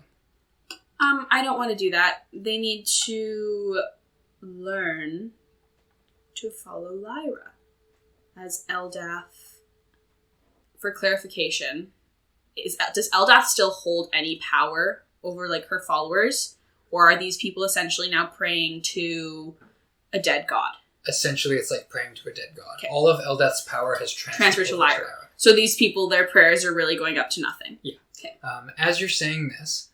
I don't want to do that. They need to learn to follow Lyra. As Eldath, for clarification, does Eldath still hold any power over her followers, or are these people essentially now praying to a dead god? Essentially, it's praying to a dead god. Okay. All of Eldath's power has transferred to Lyra. So these people, their prayers are really going up to nothing. Yeah. Okay. As you're saying this,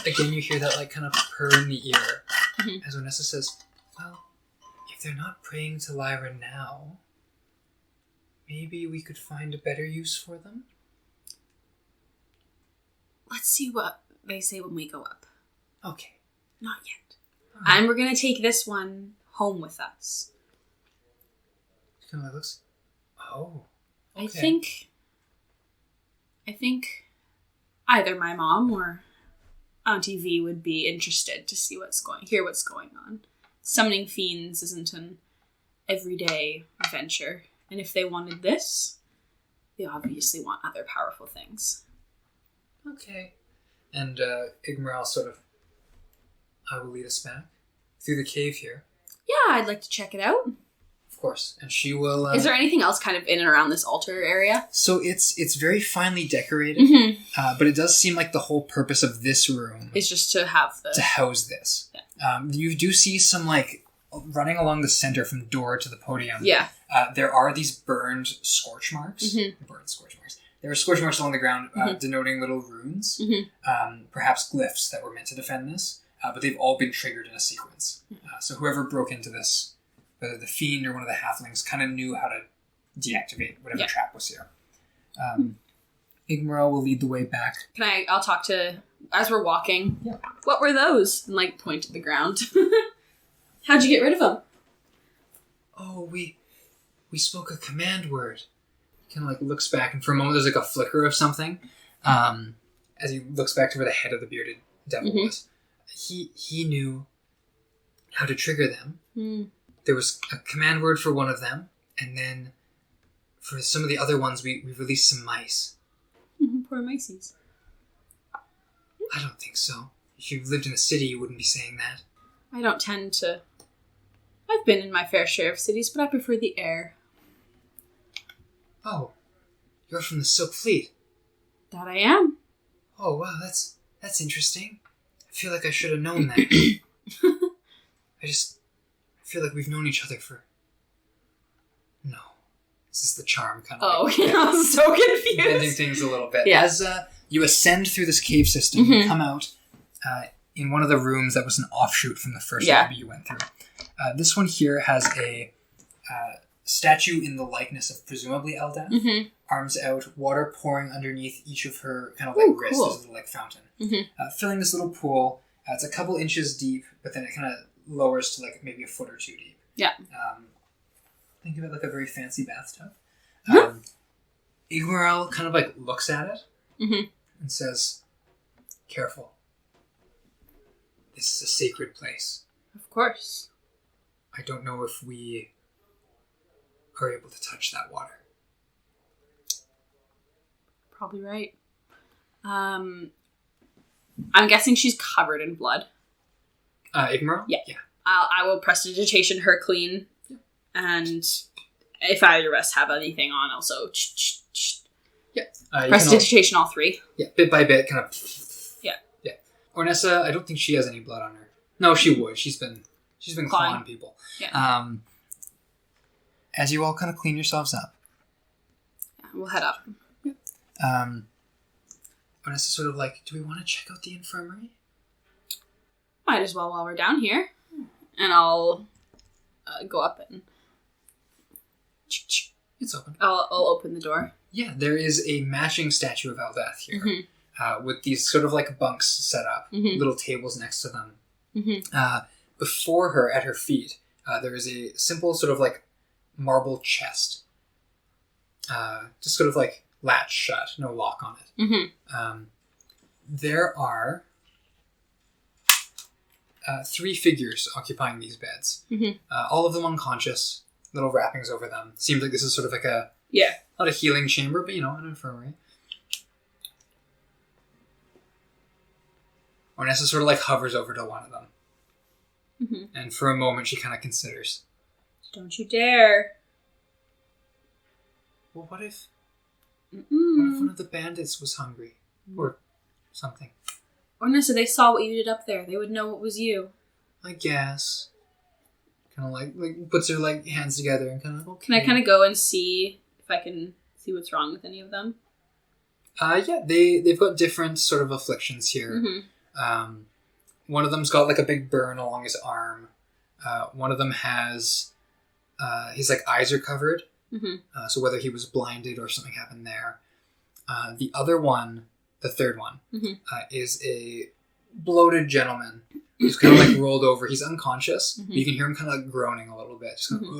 again, you hear that kind of purr in the ear, as Vanessa says, "Well, if they're not praying to Lyra now, maybe we could find a better use for them." Let's see what they say when we go up. Okay. Not yet. Right. And we're going to take this one home with us. Kind of like looks. Oh. Okay. I think either my mom or Auntie V would be interested to hear what's going on. Summoning fiends isn't an everyday adventure, and if they wanted this, they obviously want other powerful things. Okay. And Igmaral sort of, I will lead us back through the cave here. Yeah, I'd like to check it out. Of course. And she will... Is there anything else kind of in and around this altar area? So it's very finely decorated, but it does seem like the whole purpose of this room is just to have to house this. Yeah. You do see some, like, running along the center from door to the podium. Yeah. There are these burned scorch marks. Burned scorch marks. There are scorch marks along the ground denoting little runes, perhaps glyphs that were meant to defend this, but they've all been triggered in a sequence. So whoever broke into this, whether the fiend or one of the halflings, kind of knew how to deactivate whatever trap was here. Igmaral will lead the way back. I'll talk to, as we're walking, what were those? And like point to the ground. How'd you get rid of them? Oh, we spoke a command word. He kind of like looks back, and for a moment there's like a flicker of something. As he looks back to where the head of the bearded devil was. He knew how to trigger them. There was a command word for one of them, and then for some of the other ones, we released some mice. Poor mices. I don't think so. If you lived in a city, you wouldn't be saying that. I don't tend to... I've been in my fair share of cities, but I prefer the air. Oh, you're from the Silk Fleet. That I am. Oh, wow, that's interesting. I feel like I should have known that. I feel like we've known each other for... No. This is the charm, kind of. Oh, like, I'm so confused. Bending things a little bit. Yeah. As you ascend through this cave system, you come out in one of the rooms that was an offshoot from the first lobby you went through. This one here has a statue in the likeness of presumably Eldath. Arms out, water pouring underneath each of her kind of like wrists. Cool. There's a little like fountain. Filling this little pool. It's a couple inches deep, but then it kind of lowers to like maybe a foot or two deep. Yeah. Think of it like a very fancy bathtub. Igmaral kind of like looks at it and says, "Careful. This is a sacred place. Of course. I don't know if we are able to touch that water." Probably right. I'm guessing she's covered in blood. Igmaral? Yeah. I will prestidigitation her clean, and if either of us have anything on, also prestidigitation all three. Yeah, bit by bit, kind of. Yeah. Ornessa, I don't think she has any blood on her. No, she would. She's been clawing people. Yeah. As you all kind of clean yourselves up. Yeah, we'll head up. Ornessa's sort of like, do we want to check out the infirmary? Might as well while we're down here. And I'll go up and... It's open. I'll open the door. Yeah, there is a matching statue of Eldath here. With these sort of like bunks set up. Little tables next to them. Before her, at her feet, there is a simple sort of like marble chest. Just sort of like latch shut, no lock on it. There are 3 figures occupying these beds. All of them unconscious, little wrappings over them. Seems like this is sort of like not a healing chamber, but an infirmary. Ornessa sort of like hovers over to one of them. And for a moment she kind of considers. Don't you dare. Well, what if one of the bandits was hungry? Or something. Ornessa, they saw what you did up there. They would know it was you. I guess. Kind of like puts her like hands together and kind of, okay. Can I kind of go and see if I can see what's wrong with any of them? Yeah, they've got different sort of afflictions here. One of them's got like a big burn along his arm. One of them has his like eyes are covered. So whether he was blinded or something happened there. The other one, the third one, is a bloated gentleman who's kind of like rolled over. He's unconscious. But you can hear him kind of like groaning a little bit. Just kind of,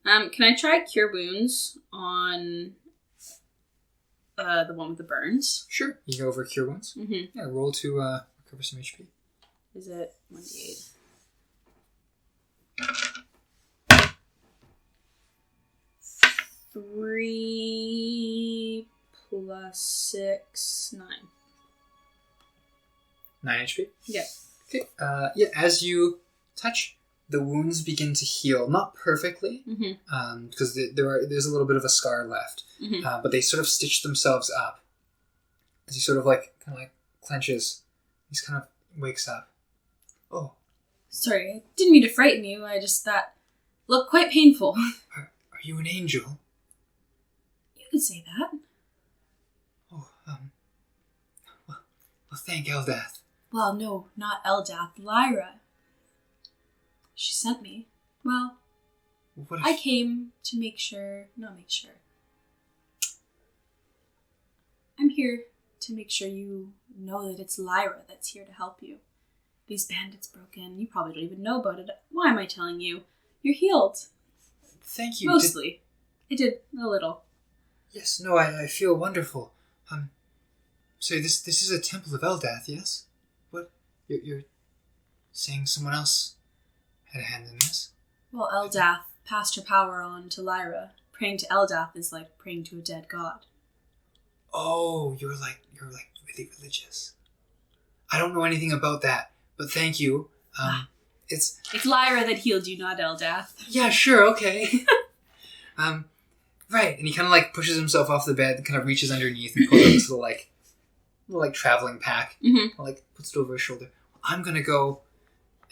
Can I try Cure Wounds on the one with the burns? Sure. You go over Cure Wounds. Mm-hmm. Yeah, roll to recover some HP. Is it 1d8? 3 plus 6, 9. 9 HP? Yeah. Okay. Yeah, as you touch, the wounds begin to heal. Not perfectly, because there's a little bit of a scar left. But they sort of stitch themselves up. As he sort of clenches, he kind of wakes up. Oh. Sorry, I didn't mean to frighten you. I just thought looked quite painful. Are you an angel? You could say that. Oh, well, thank Eldath. Well, no, not Eldath, Lyra. She sent me. Well, I came to not make sure. I'm here to make sure you know that it's Lyra that's here to help you. These bandits broke in. You probably don't even know about it. Why am I telling you? You're healed. Thank you. Mostly. I did a little. Yes, no, I feel wonderful. So this is a temple of Eldath, yes? What? You're saying someone else had a hand in this? Well, Eldath passed her power on to Lyra. Praying to Eldath is like praying to a dead god. Oh, you're really religious. I don't know anything about that, but thank you. It's Lyra that healed you, not Eldath. Yeah, sure, okay. Right, and he kind of pushes himself off the bed, kind of reaches underneath and pulls out this little traveling pack, puts it over his shoulder. I'm gonna go,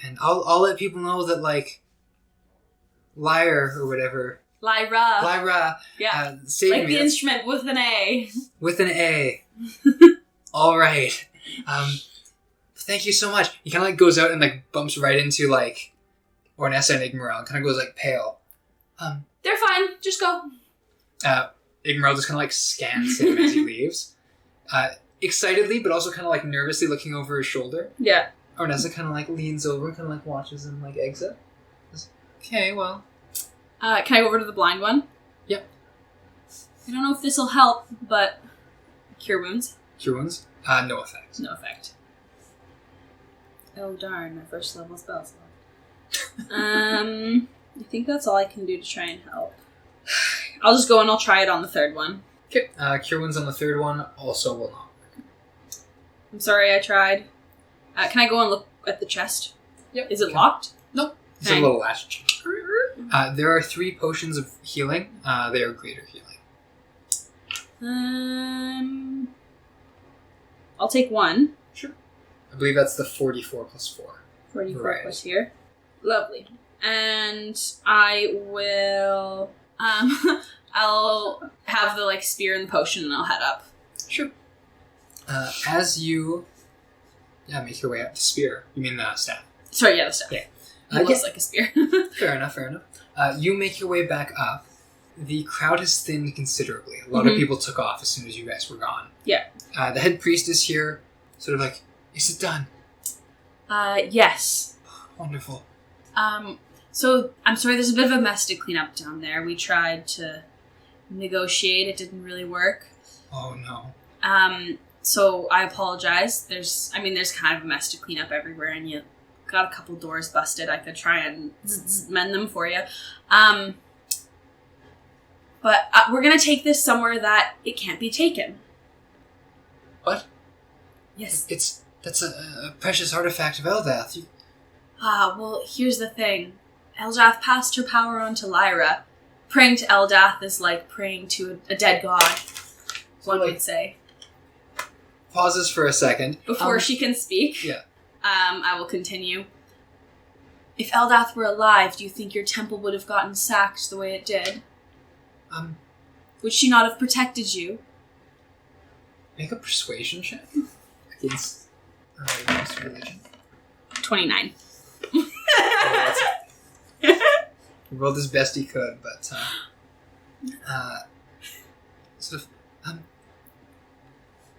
and I'll let people know that Lyre or whatever. Lyra. Yeah. Saved me. Like the instrument with an A. With an A. All right. Thank you so much. He kind of goes out and bumps right into Ornessa and Igmarel and kind of goes pale. They're fine. Just go. Igmarel just kind of scans him as he leaves. Excitedly, but also kind of nervously looking over his shoulder. Yeah. Ornessa kind of leans over and kind of watches him exit. Okay, well. Can I go over to the blind one? Yep. I don't know if this will help, but Cure Wounds? Cure Wounds? No effect. No effect. Oh darn, my first level spell slot. I think that's all I can do to try and help. I'll just go and I'll try it on the third one. Okay. Cure Wounds on the third one also will not work. I'm sorry I tried. Can I go and look at the chest? Yep. Is it locked? Nope. It's a little latch. There are 3 potions of healing. They are greater healing. I'll take 1. Sure. I believe that's the 44 plus 4. 44 right. plus here. Lovely. And I will... I'll have the spear and the potion and I'll head up. Sure. As you make your way up to spear. You mean the staff? Sorry, yeah, the staff. Yeah. It looks like a spear. Fair enough. You make your way back up. The crowd has thinned considerably. A lot of people took off as soon as you guys were gone. Yeah. The head priest is here, sort of is it done? Yes. Wonderful. So, I'm sorry, there's a bit of a mess to clean up down there. We tried to negotiate. It didn't really work. Oh, no. So, I apologize. There's kind of a mess to clean up everywhere, and you got a couple doors busted. I could try and mend them for you. But we're going to take this somewhere that it can't be taken. What? Yes. That's a precious artifact of Eldath. Well, here's the thing. Eldath passed her power on to Lyra. Praying to Eldath is like praying to a dead god, one would say. Pauses for a second. Before she can speak. Yeah. I will continue. If Eldath were alive, do you think your temple would have gotten sacked the way it did? Would she not have protected you? Make a persuasion check against religion. 29. He rolled as best he could, but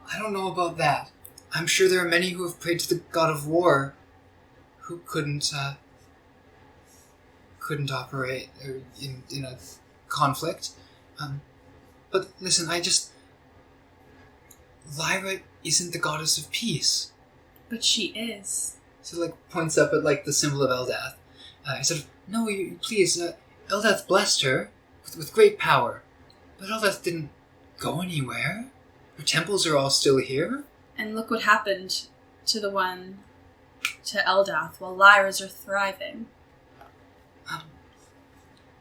I don't know about that. I'm sure there are many who have prayed to the god of war who couldn't couldn't operate in a conflict. But listen, Lyra isn't the goddess of peace. But she is. So, like, points up at, like, the symbol of Eldath. He said, no, please, Eldath blessed her with great power. But Eldath didn't go anywhere. Her temples are all still here. And look what happened to Eldath while Lyra's are thriving.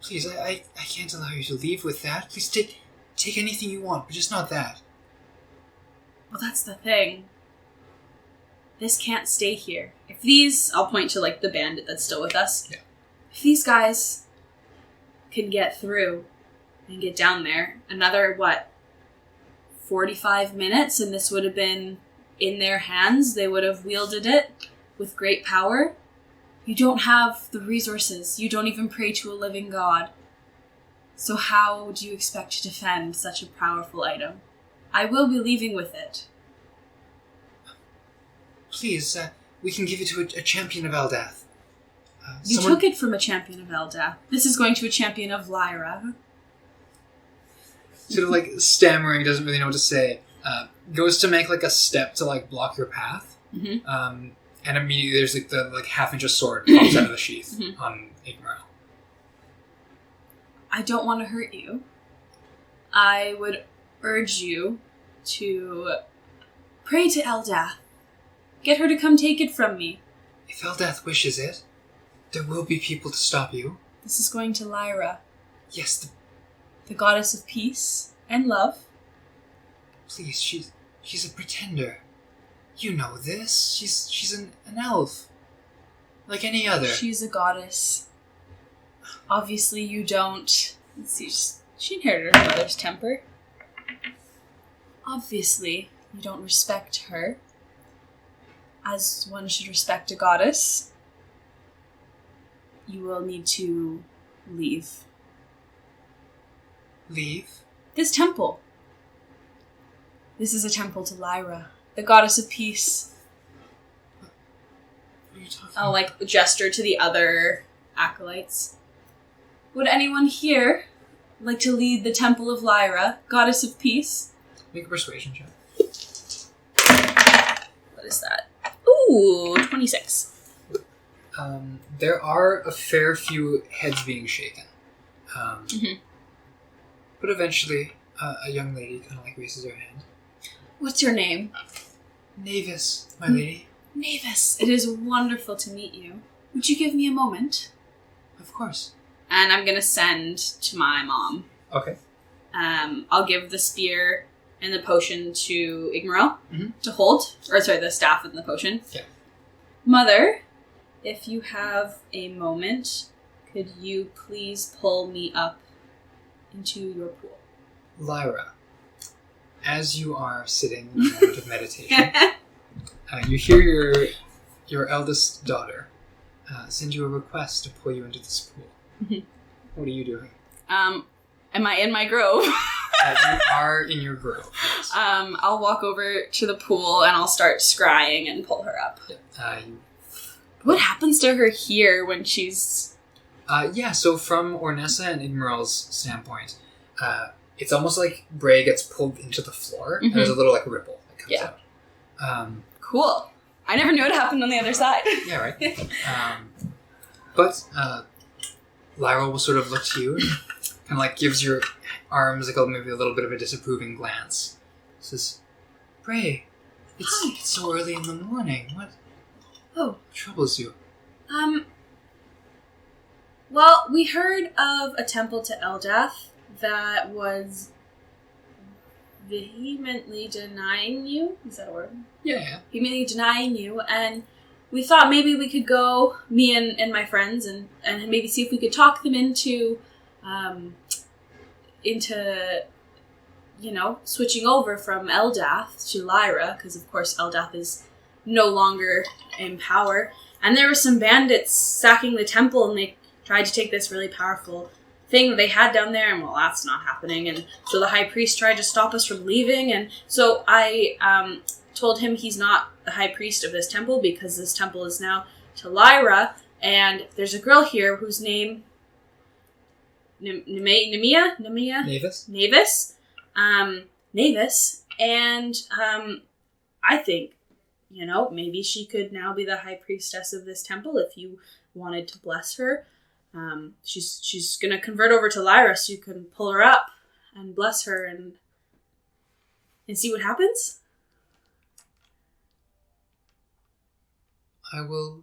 Please, I can't allow you to leave with that. Please take anything you want, but just not that. Well, that's the thing. This can't stay here. If these... I'll point to, like, the bandit that's still with us. Yeah. If these guys can get through and get down there, another, 45 minutes, and this would have been in their hands. They would have wielded it with great power. You don't have the resources. You don't even pray to a living god. So how do you expect to defend such a powerful item? I will be leaving with it. Please, we can give it to a champion of Eldath. You took it from a champion of Eldath. This is going to a champion of Lyra. Sort of, like, stammering, doesn't really know what to say. Goes to make, like, a step to, like, block your path. Mm-hmm. And immediately there's, like, the, like, half-inch sword pops out of the sheath on Igmar. I don't want to hurt you. I would urge you to pray to Eldath. Get her to come take it from me. If Eldath wishes it, there will be people to stop you. This is going to Lyra. Yes, The goddess of peace and love. Please, she's a pretender. You know this. She's an elf. Like any other. She's a goddess. Obviously you don't... Let's see, she inherited her mother's temper. Obviously, you don't respect her. As one should respect a goddess. You will need to leave. Leave? This temple. This is a temple to Lyra, the goddess of peace. What are you talking I'll, about? gesture to the other acolytes. Would anyone here like to lead the temple of Lyra, goddess of peace? Make a persuasion check. What is that? Ooh, 26. There are a fair few heads being shaken. But eventually, a young lady kind of, like, raises her hand. What's your name? Navis, my lady. Navis, it is wonderful to meet you. Would you give me a moment? Of course. And I'm going to send to my mom. Okay. I'll give the spear and the potion to Igmaro Mm-hmm. to hold. Or, sorry, the staff and the potion. Yeah. Mother, if you have a moment, could you please pull me up into your pool? Lyra, as you are sitting in a moment of meditation, you hear your eldest daughter send you a request to pull you into this pool. Mm-hmm. What are you doing? Am I in my grove? You are in your grove. Yes. I'll walk over to the pool and I'll start scrying and pull her up. What happens to her here when she's... So from Ornessa and Igmaral's standpoint, it's almost like Bray gets pulled into the floor, and there's a little, like, ripple that comes out. Cool. I never knew it happened on the other side. Yeah, right? But Lyra will sort of look to you and kind of, like, gives your arms, like, maybe a little bit of a disapproving glance. Says, Bray, it's so early in the morning. What troubles you? Well, we heard of a temple to Eldath that was vehemently denying you. Is that a word? Yeah. Vehemently denying you, and we thought maybe we could go, me and my friends, and maybe see if we could talk them into switching over from Eldath to Lyra, because of course Eldath is no longer in power. And there were some bandits sacking the temple, and they tried to take this really powerful thing that they had down there, and well, that's not happening. And so the high priest tried to stop us from leaving, and so I told him he's not the high priest of this temple because this temple is now to Lyra, and there's a girl here whose name Navis? Navis. And I think, maybe she could now be the high priestess of this temple if you wanted to bless her. She's going to convert over to Lyra, so you can pull her up and bless her and see what happens. I will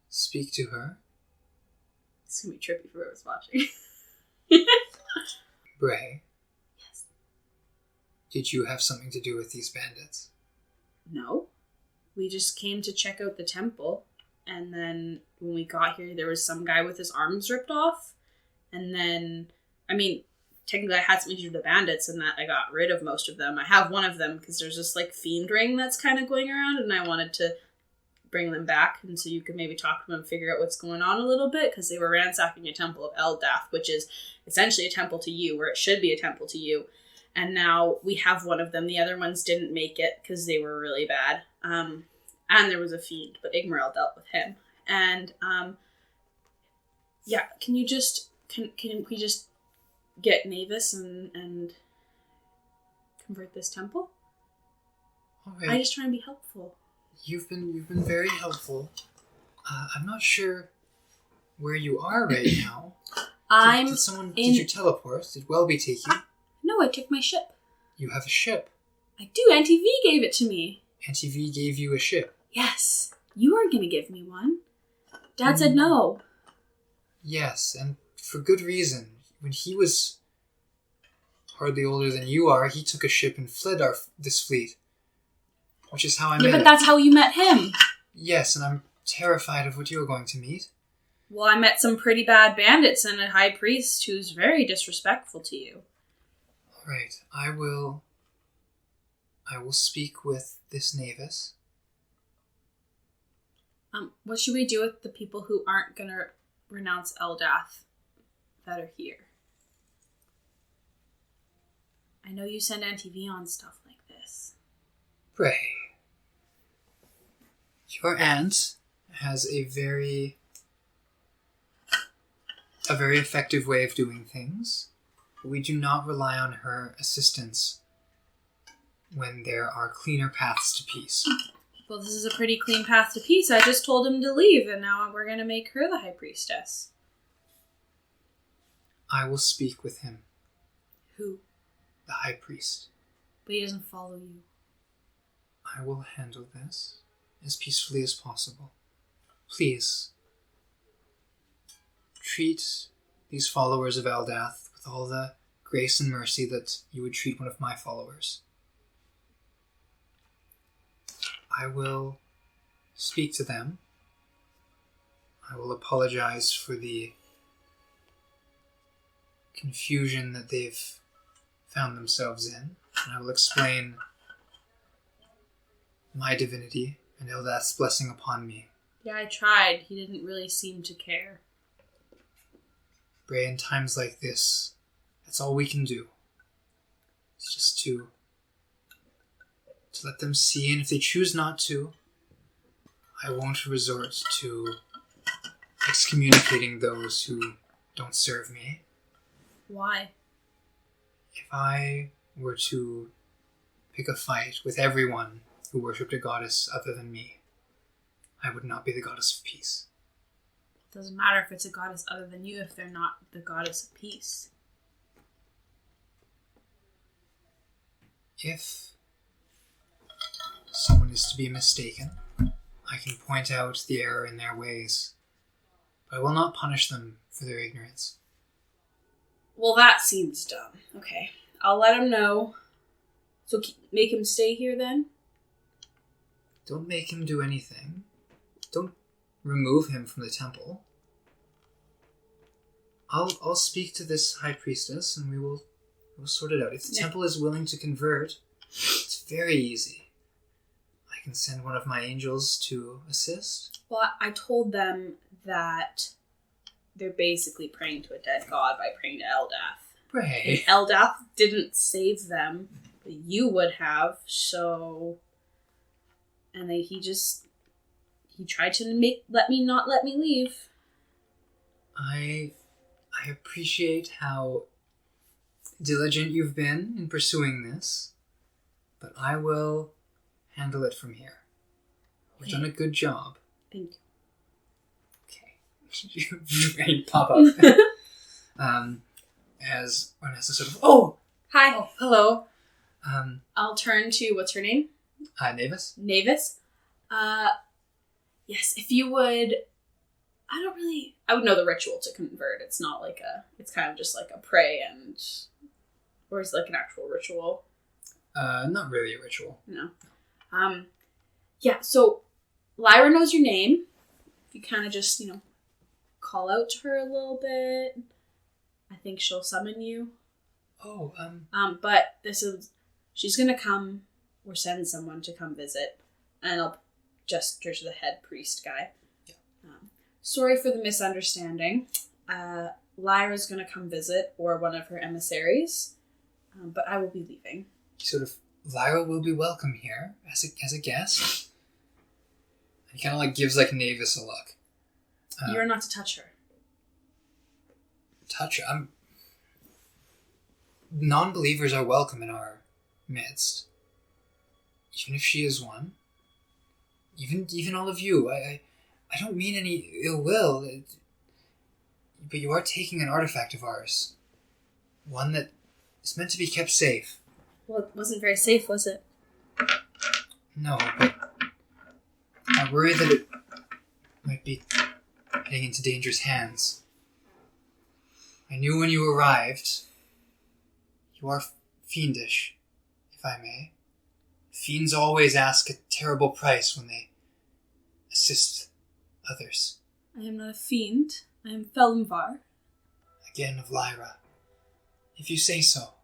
speak to her. It's going to be trippy for whoever's watching. Bray. Yes. Did you have something to do with these bandits? No. We just came to check out the temple. And then when we got here, there was some guy with his arms ripped off. And then, technically I had something to do with the bandits and that I got rid of most of them. I have one of them because there's this fiend ring that's kind of going around and I wanted to bring them back. And so you could maybe talk to them and figure out what's going on a little bit because they were ransacking a temple of Eldath, which is essentially a temple to you, or it should be a temple to you. And now we have one of them. The other ones didn't make it because they were really bad. And there was a fiend, but Igmarel dealt with him. And, can you just, can we just get Navis and convert this temple? All right. I just try and be helpful. You've been very helpful. I'm not sure where you are right now. Did you teleport? Did Welby take you? No, I took my ship. You have a ship. I do. Auntie V gave it to me. Auntie V gave you a ship. Yes. You weren't going to give me one. Dad said no. Yes, and for good reason. When he was hardly older than you are, he took a ship and fled this fleet. Which is how I met him. Yeah, but that's how you met him. Yes, and I'm terrified of what you're going to meet. Well, I met some pretty bad bandits and a high priest who's very disrespectful to you. All right, I will speak with this Navis. What should we do with the people who aren't going to renounce Eldath that are here? I know you send Auntie V on stuff like this. Bray. Your aunt has a very effective way of doing things. We do not rely on her assistance when there are cleaner paths to peace. Well, this is a pretty clean path to peace. I just told him to leave, and now we're going to make her the high priestess. I will speak with him. Who? The high priest. But he doesn't follow you. I will handle this as peacefully as possible. Please, treat these followers of Eldath with all the grace and mercy that you would treat one of my followers. I will speak to them. I will apologize for the confusion that they've found themselves in, and I will explain my divinity and Eldath's blessing upon me. Yeah, I tried. He didn't really seem to care. Bray, in times like this, that's all we can do. It's just to let them see, and if they choose not to, I won't resort to excommunicating those who don't serve me. Why? If I were to pick a fight with everyone who worshipped a goddess other than me, I would not be the goddess of peace. It doesn't matter if it's a goddess other than you if they're not the goddess of peace. If someone is to be mistaken, I can point out the error in their ways, but I will not punish them for their ignorance. Well, that seems dumb. Okay, I'll let him know. So make him stay here then? Don't make him do anything. Don't remove him from the temple. I'll speak to this high priestess and we'll sort it out. If the temple is willing to convert, it's very easy. I can send one of my angels to assist. Well, I told them that they're basically praying to a dead god by praying to Eldath. Bray. And Eldath didn't save them, but you would have, so... And he tried to let me leave. I I appreciate how diligent you've been in pursuing this, but I will handle it from here. We've done a good job. Thank you. You pop up. As Ornessa sort of, oh! Hi. Oh, hello. I'll turn to, what's her name? Navis? Navis. Yes, if you would... I would know the ritual to convert. It's not like it's kind of just like a pray and... Or is it like an actual ritual? Not really a ritual. No. Yeah, so Lyra knows your name. If you kind of just, call out to her a little bit, I think she'll summon you. Oh, but she's gonna come or send someone to come visit, and I'll gesture to the head priest guy. Yeah. Sorry for the misunderstanding. Lyra's gonna come visit, or one of her emissaries, but I will be leaving. Sort of, Lyra will be welcome here as a guest. He kind of like gives like Navis a look. You're not to touch her. Touch her? Non-believers are welcome in our midst. Even if she is one. Even all of you. I don't mean any ill will. But you are taking an artifact of ours. One that is meant to be kept safe. Well, it wasn't very safe, was it? No, but I worry that it might be heading into dangerous hands. I knew when you arrived. You are fiendish, if I may. Fiends always ask a terrible price when they assist others. I am not a fiend. I am Felmvar. Again of Lyra. If you say so.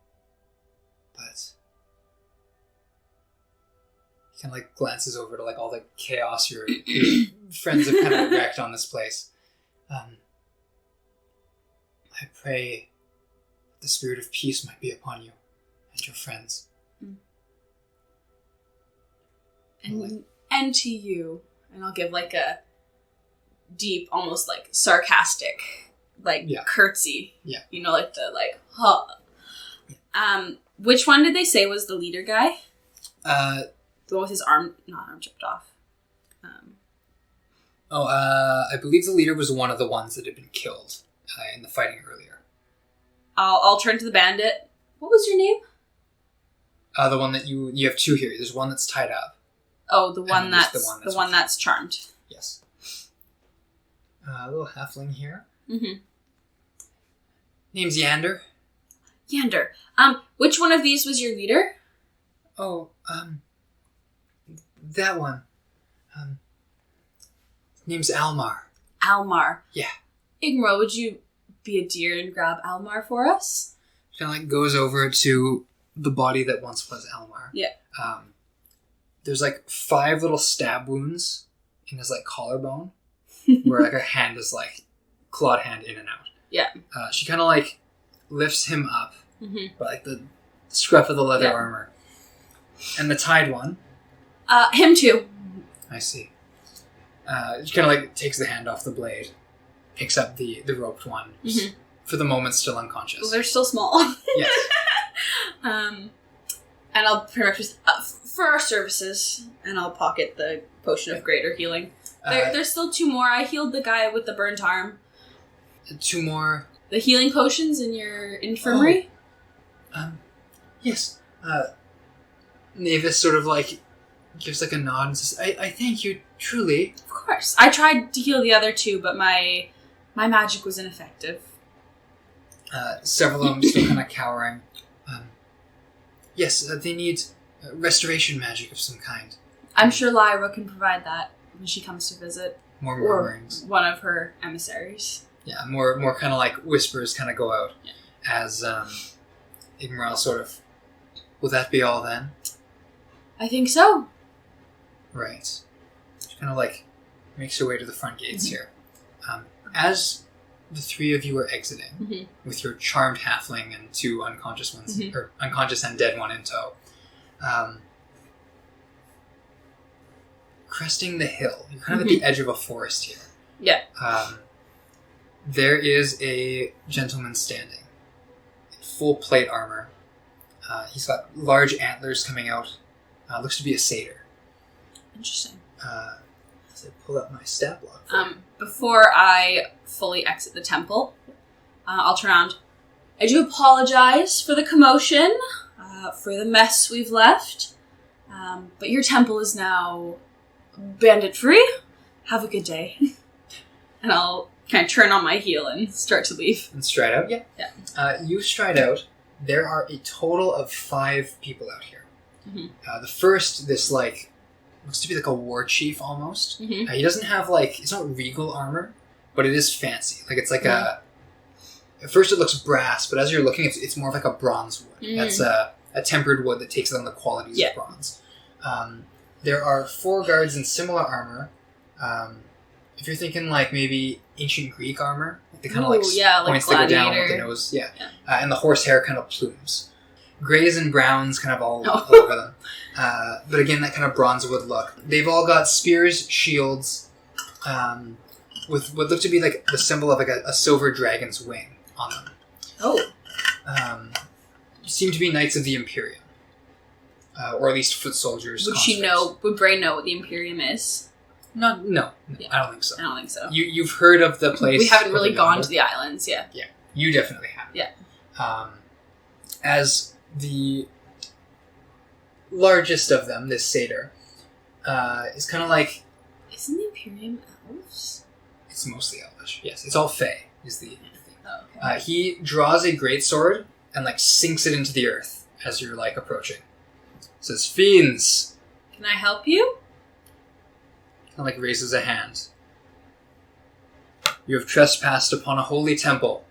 But he kind of like glances over to like all the chaos your friends have kind of wrecked on this place. I pray the spirit of peace might be upon you and your friends. And to you. And I'll give like a deep, almost like sarcastic, curtsy. Yeah. Like the huh. Yeah. Which one did they say was the leader guy? The one with his arm chipped off. I believe the leader was one of the ones that had been killed in the fighting earlier. I'll turn to the bandit. What was your name? The one that you have two here. There's one that's tied up. Oh, the one that's charmed. Yes. A little halfling here. Mm-hmm. Name's Yander. Yander. Which one of these was your leader? Oh, that one. Name's Almar. Almar. Yeah. Igmro, would you be a dear and grab Almar for us? Kind of like goes over to the body that once was Almar. Yeah. There's like 5 little stab wounds in his like collarbone, where like a hand is like clawed hand in and out. Yeah. She kind of like lifts him up, by like the scruff of the leather armor, and the tied one. Him too. I see. She kind of like takes the hand off the blade, picks up the roped one, who's for the moment still unconscious. Well, they're still small. Yes. And I'll pretty much just, for our services, and I'll pocket the potion of greater healing. There's still 2 more. I healed the guy with the burnt arm. 2 more? The healing potions in your infirmary? Yes. Navis sort of like gives like a nod and says, I thank you, truly. Of course. I tried to heal the other 2, but my magic was ineffective. Several of them still kind of cowering. Yes, they need restoration magic of some kind. I'm sure Lyra can provide that when she comes to visit. More murmurings. Or one of her emissaries. Yeah, more kind of like whispers kind of go out as Igmaral sort of, will that be all then? I think so. Right. She kind of like makes her way to the front gates here. As the 3 of you are exiting, with your charmed halfling and 2 unconscious ones, or unconscious and dead one in tow, cresting the hill, you're kind of at the edge of a forest here. Yeah. There is a gentleman standing in full plate armor. He's got large antlers coming out. Looks to be a satyr. Interesting. As I pull up my stat block. Before I fully exit the temple, I'll turn around. I do apologize for the commotion, for the mess we've left, but your temple is now bandit-free. Have a good day. And I'll kind of turn on my heel and start to leave. And stride out? Yeah. You stride out. There are a total of 5 people out here. Mm-hmm. The first, this, looks to be like a war chief almost. Mm-hmm. He doesn't have, it's not regal armor, but it is fancy. It's like a... At first it looks brass, but as you're looking, it's more of like a bronze wood. Mm. That's a tempered wood that takes on the qualities of bronze. There are 4 guards in similar armor. If you're thinking maybe ancient Greek armor, they kind of points that go down with the nose. Yeah. And the horsehair kind of plumes. Grays and browns kind of all over them. But again, that kind of bronze wood look. They've all got spears, shields, with what look to be like the symbol of a silver dragon's wing on them. Oh. Seem to be knights of the Imperium. Or at least foot soldiers. Would Bray know what the Imperium is? No, yeah. I don't think so. I don't think so. You've heard of the place. We haven't really gone to the islands, yeah. Yeah, you definitely have. Yeah. As the largest of them, this satyr, is kind of like... Isn't the Imperium elves? It's mostly elvish, yes. It's all Fey, is the theme. Oh, okay. He draws a greatsword and sinks it into the earth as you're approaching. Says, "Fiends!" Can I help you? And raises a hand. "You have trespassed upon a holy temple,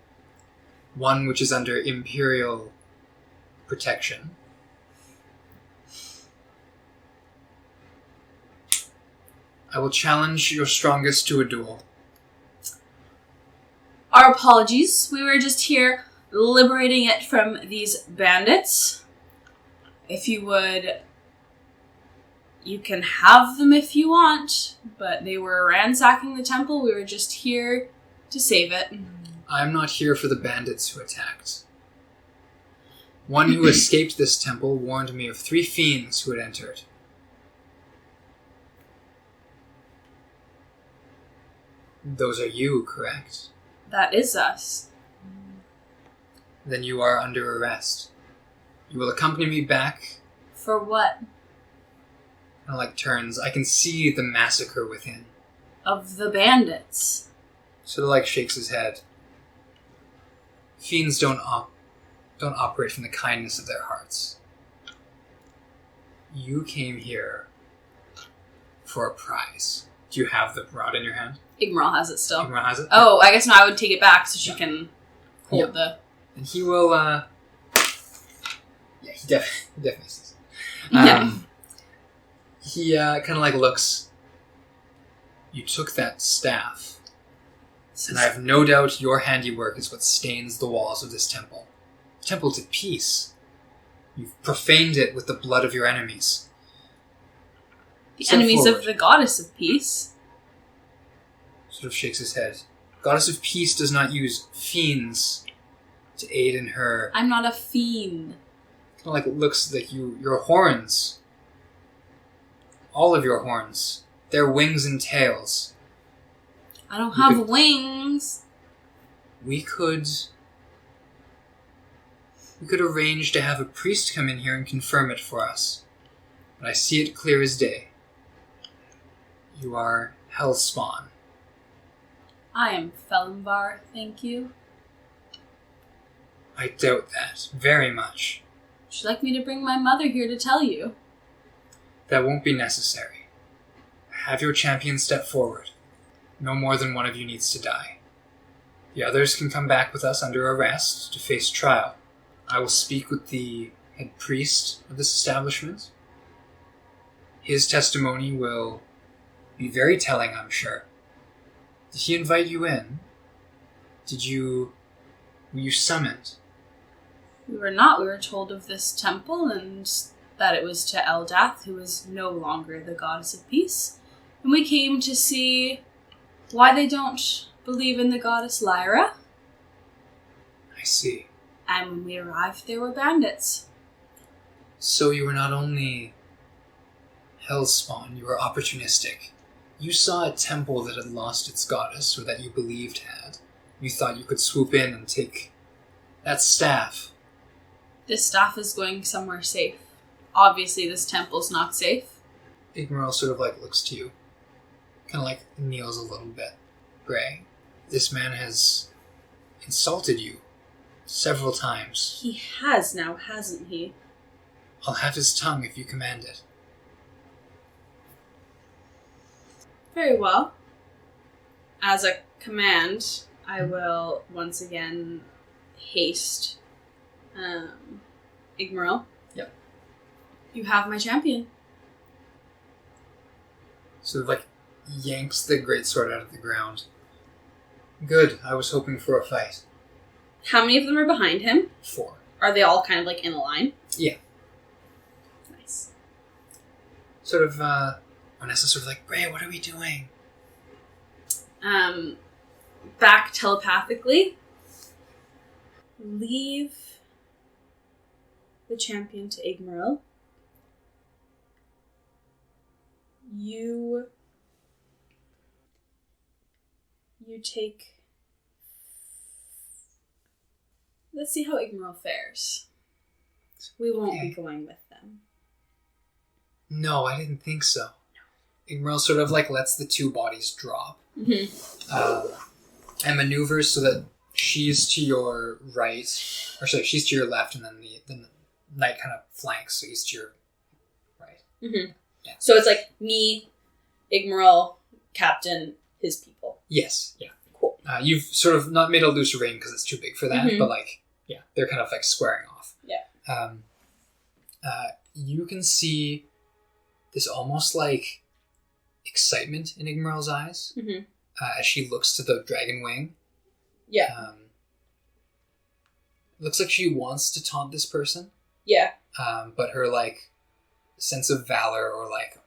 one which is under imperial protection. I will challenge your strongest to a duel." Our apologies. We were just here liberating it from these bandits. If you would... You can have them if you want, but they were ransacking the temple. We were just here to save it. I'm not here for the bandits who attacked. One who escaped this temple warned me of 3 fiends who had entered. Those are you, correct? That is us. Then you are under arrest. You will accompany me back. For what? And turns. I can see the massacre within. Of the bandits. Sort of shakes his head. Fiends don't operate from the kindness of their hearts. You came here for a prize. Do you have the rod in your hand? Igmarel has it still. Igmarel has it? Oh, I guess now I would take it back so she can hold the... And he will, Yeah, he definitely sees it. He kind of looks. You took that staff, and I have no doubt your handiwork is what stains the walls of this temple. The temple to peace. You've profaned it with the blood of your enemies. The enemies of the goddess of peace. Sort of shakes his head. Goddess of peace does not use fiends to aid in her. I'm not a fiend. Kind of looks like your horns. All of your horns. They're wings and tails. I don't have wings. We could arrange to have a priest come in here and confirm it for us. But I see it clear as day. You are Hellspawn. I am Felumbar, thank you. I doubt that, very much. Would you like me to bring my mother here to tell you? That won't be necessary. Have your champion step forward. No more than one of you needs to die. The others can come back with us under arrest to face trial. I will speak with the head priest of this establishment. His testimony will be very telling, I'm sure. Did he invite you in? Were you summoned? We were not. We were told of this temple and that it was to Eldath, who is no longer the goddess of peace. And we came to see why they don't believe in the goddess Lyra. I see. And when we arrived, there were bandits. So you were not only hellspawn, you were opportunistic. You saw a temple that had lost its goddess, or that you believed had. You thought you could swoop in and take that staff. This staff is going somewhere safe. Obviously, this temple's not safe. Igmarel sort of like looks to you. Kind of like kneels a little bit. Gray, this man has insulted you several times. He has now, hasn't he? I'll have his tongue if you command it. Very well. As a command, I will once again haste Igmarel. Yep. You have my champion. Sort of like yanks the greatsword out of the ground. Good, I was hoping for a fight. How many of them are behind him? 4. Are they all kind of like in a line? Yeah. Nice. Sort of, Vanessa's sort of like, Gray, what are we doing? Back telepathically. Leave the champion to Igmarel. You take... Let's see how Igmarel fares. We won't be going with them. No, I didn't think so. Igmarel sort of like lets the 2 bodies drop. Mm-hmm. And maneuvers so that she's to your right, or sorry, she's to your left, and then the knight kind of flanks, so he's to your right. Mm-hmm. Yeah. So it's like me, Igmarel, Captain, his people. Yes, yeah. Cool. You've sort of not made a loose ring because it's too big for that, but like, yeah, they're kind of like squaring off. Yeah. You can see this almost like excitement in Igmarel's eyes as she looks to the dragon wing. Yeah. Looks like she wants to taunt this person. Yeah. But her like sense of valor or like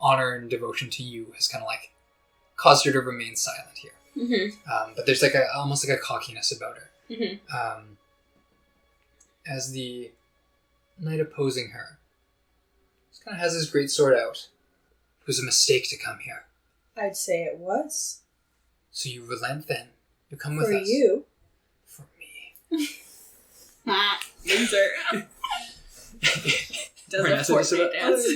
honor and devotion to you has kind of like caused her to remain silent here. Mm-hmm. But there's like almost like a cockiness about her. Mm-hmm. As the knight opposing her, just kind of has his greatsword out. It was a mistake to come here. I'd say it was. So you relent then? You come with For us? you. For me. Loser. Does a fortnite dance.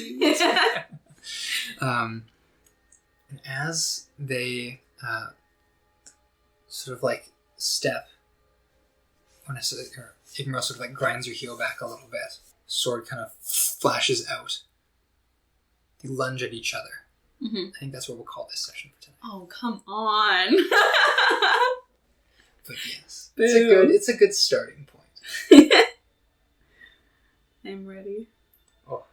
And as they sort of like step, Igmarel sort of like grinds your heel back a little bit. Sword kind of flashes out. They lunge at each other. Mm-hmm. I think that's what we'll call this session for tonight. Oh, come on. But yes, it's a good starting point. I'm ready. Oh.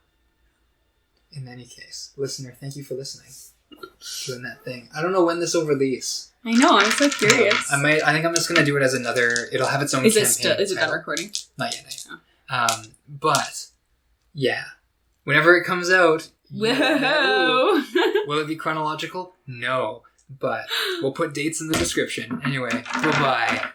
In any case, listener, thank you for listening. Doing that thing. I don't know when this will release. I know, I'm so curious. I think I'm just gonna do it as another. It'll have its own Is campaign. it done recording? Not yet. But yeah, whenever it comes out, Whoa! Will it be chronological? No, but we'll put dates in the description. Anyway, bye-bye.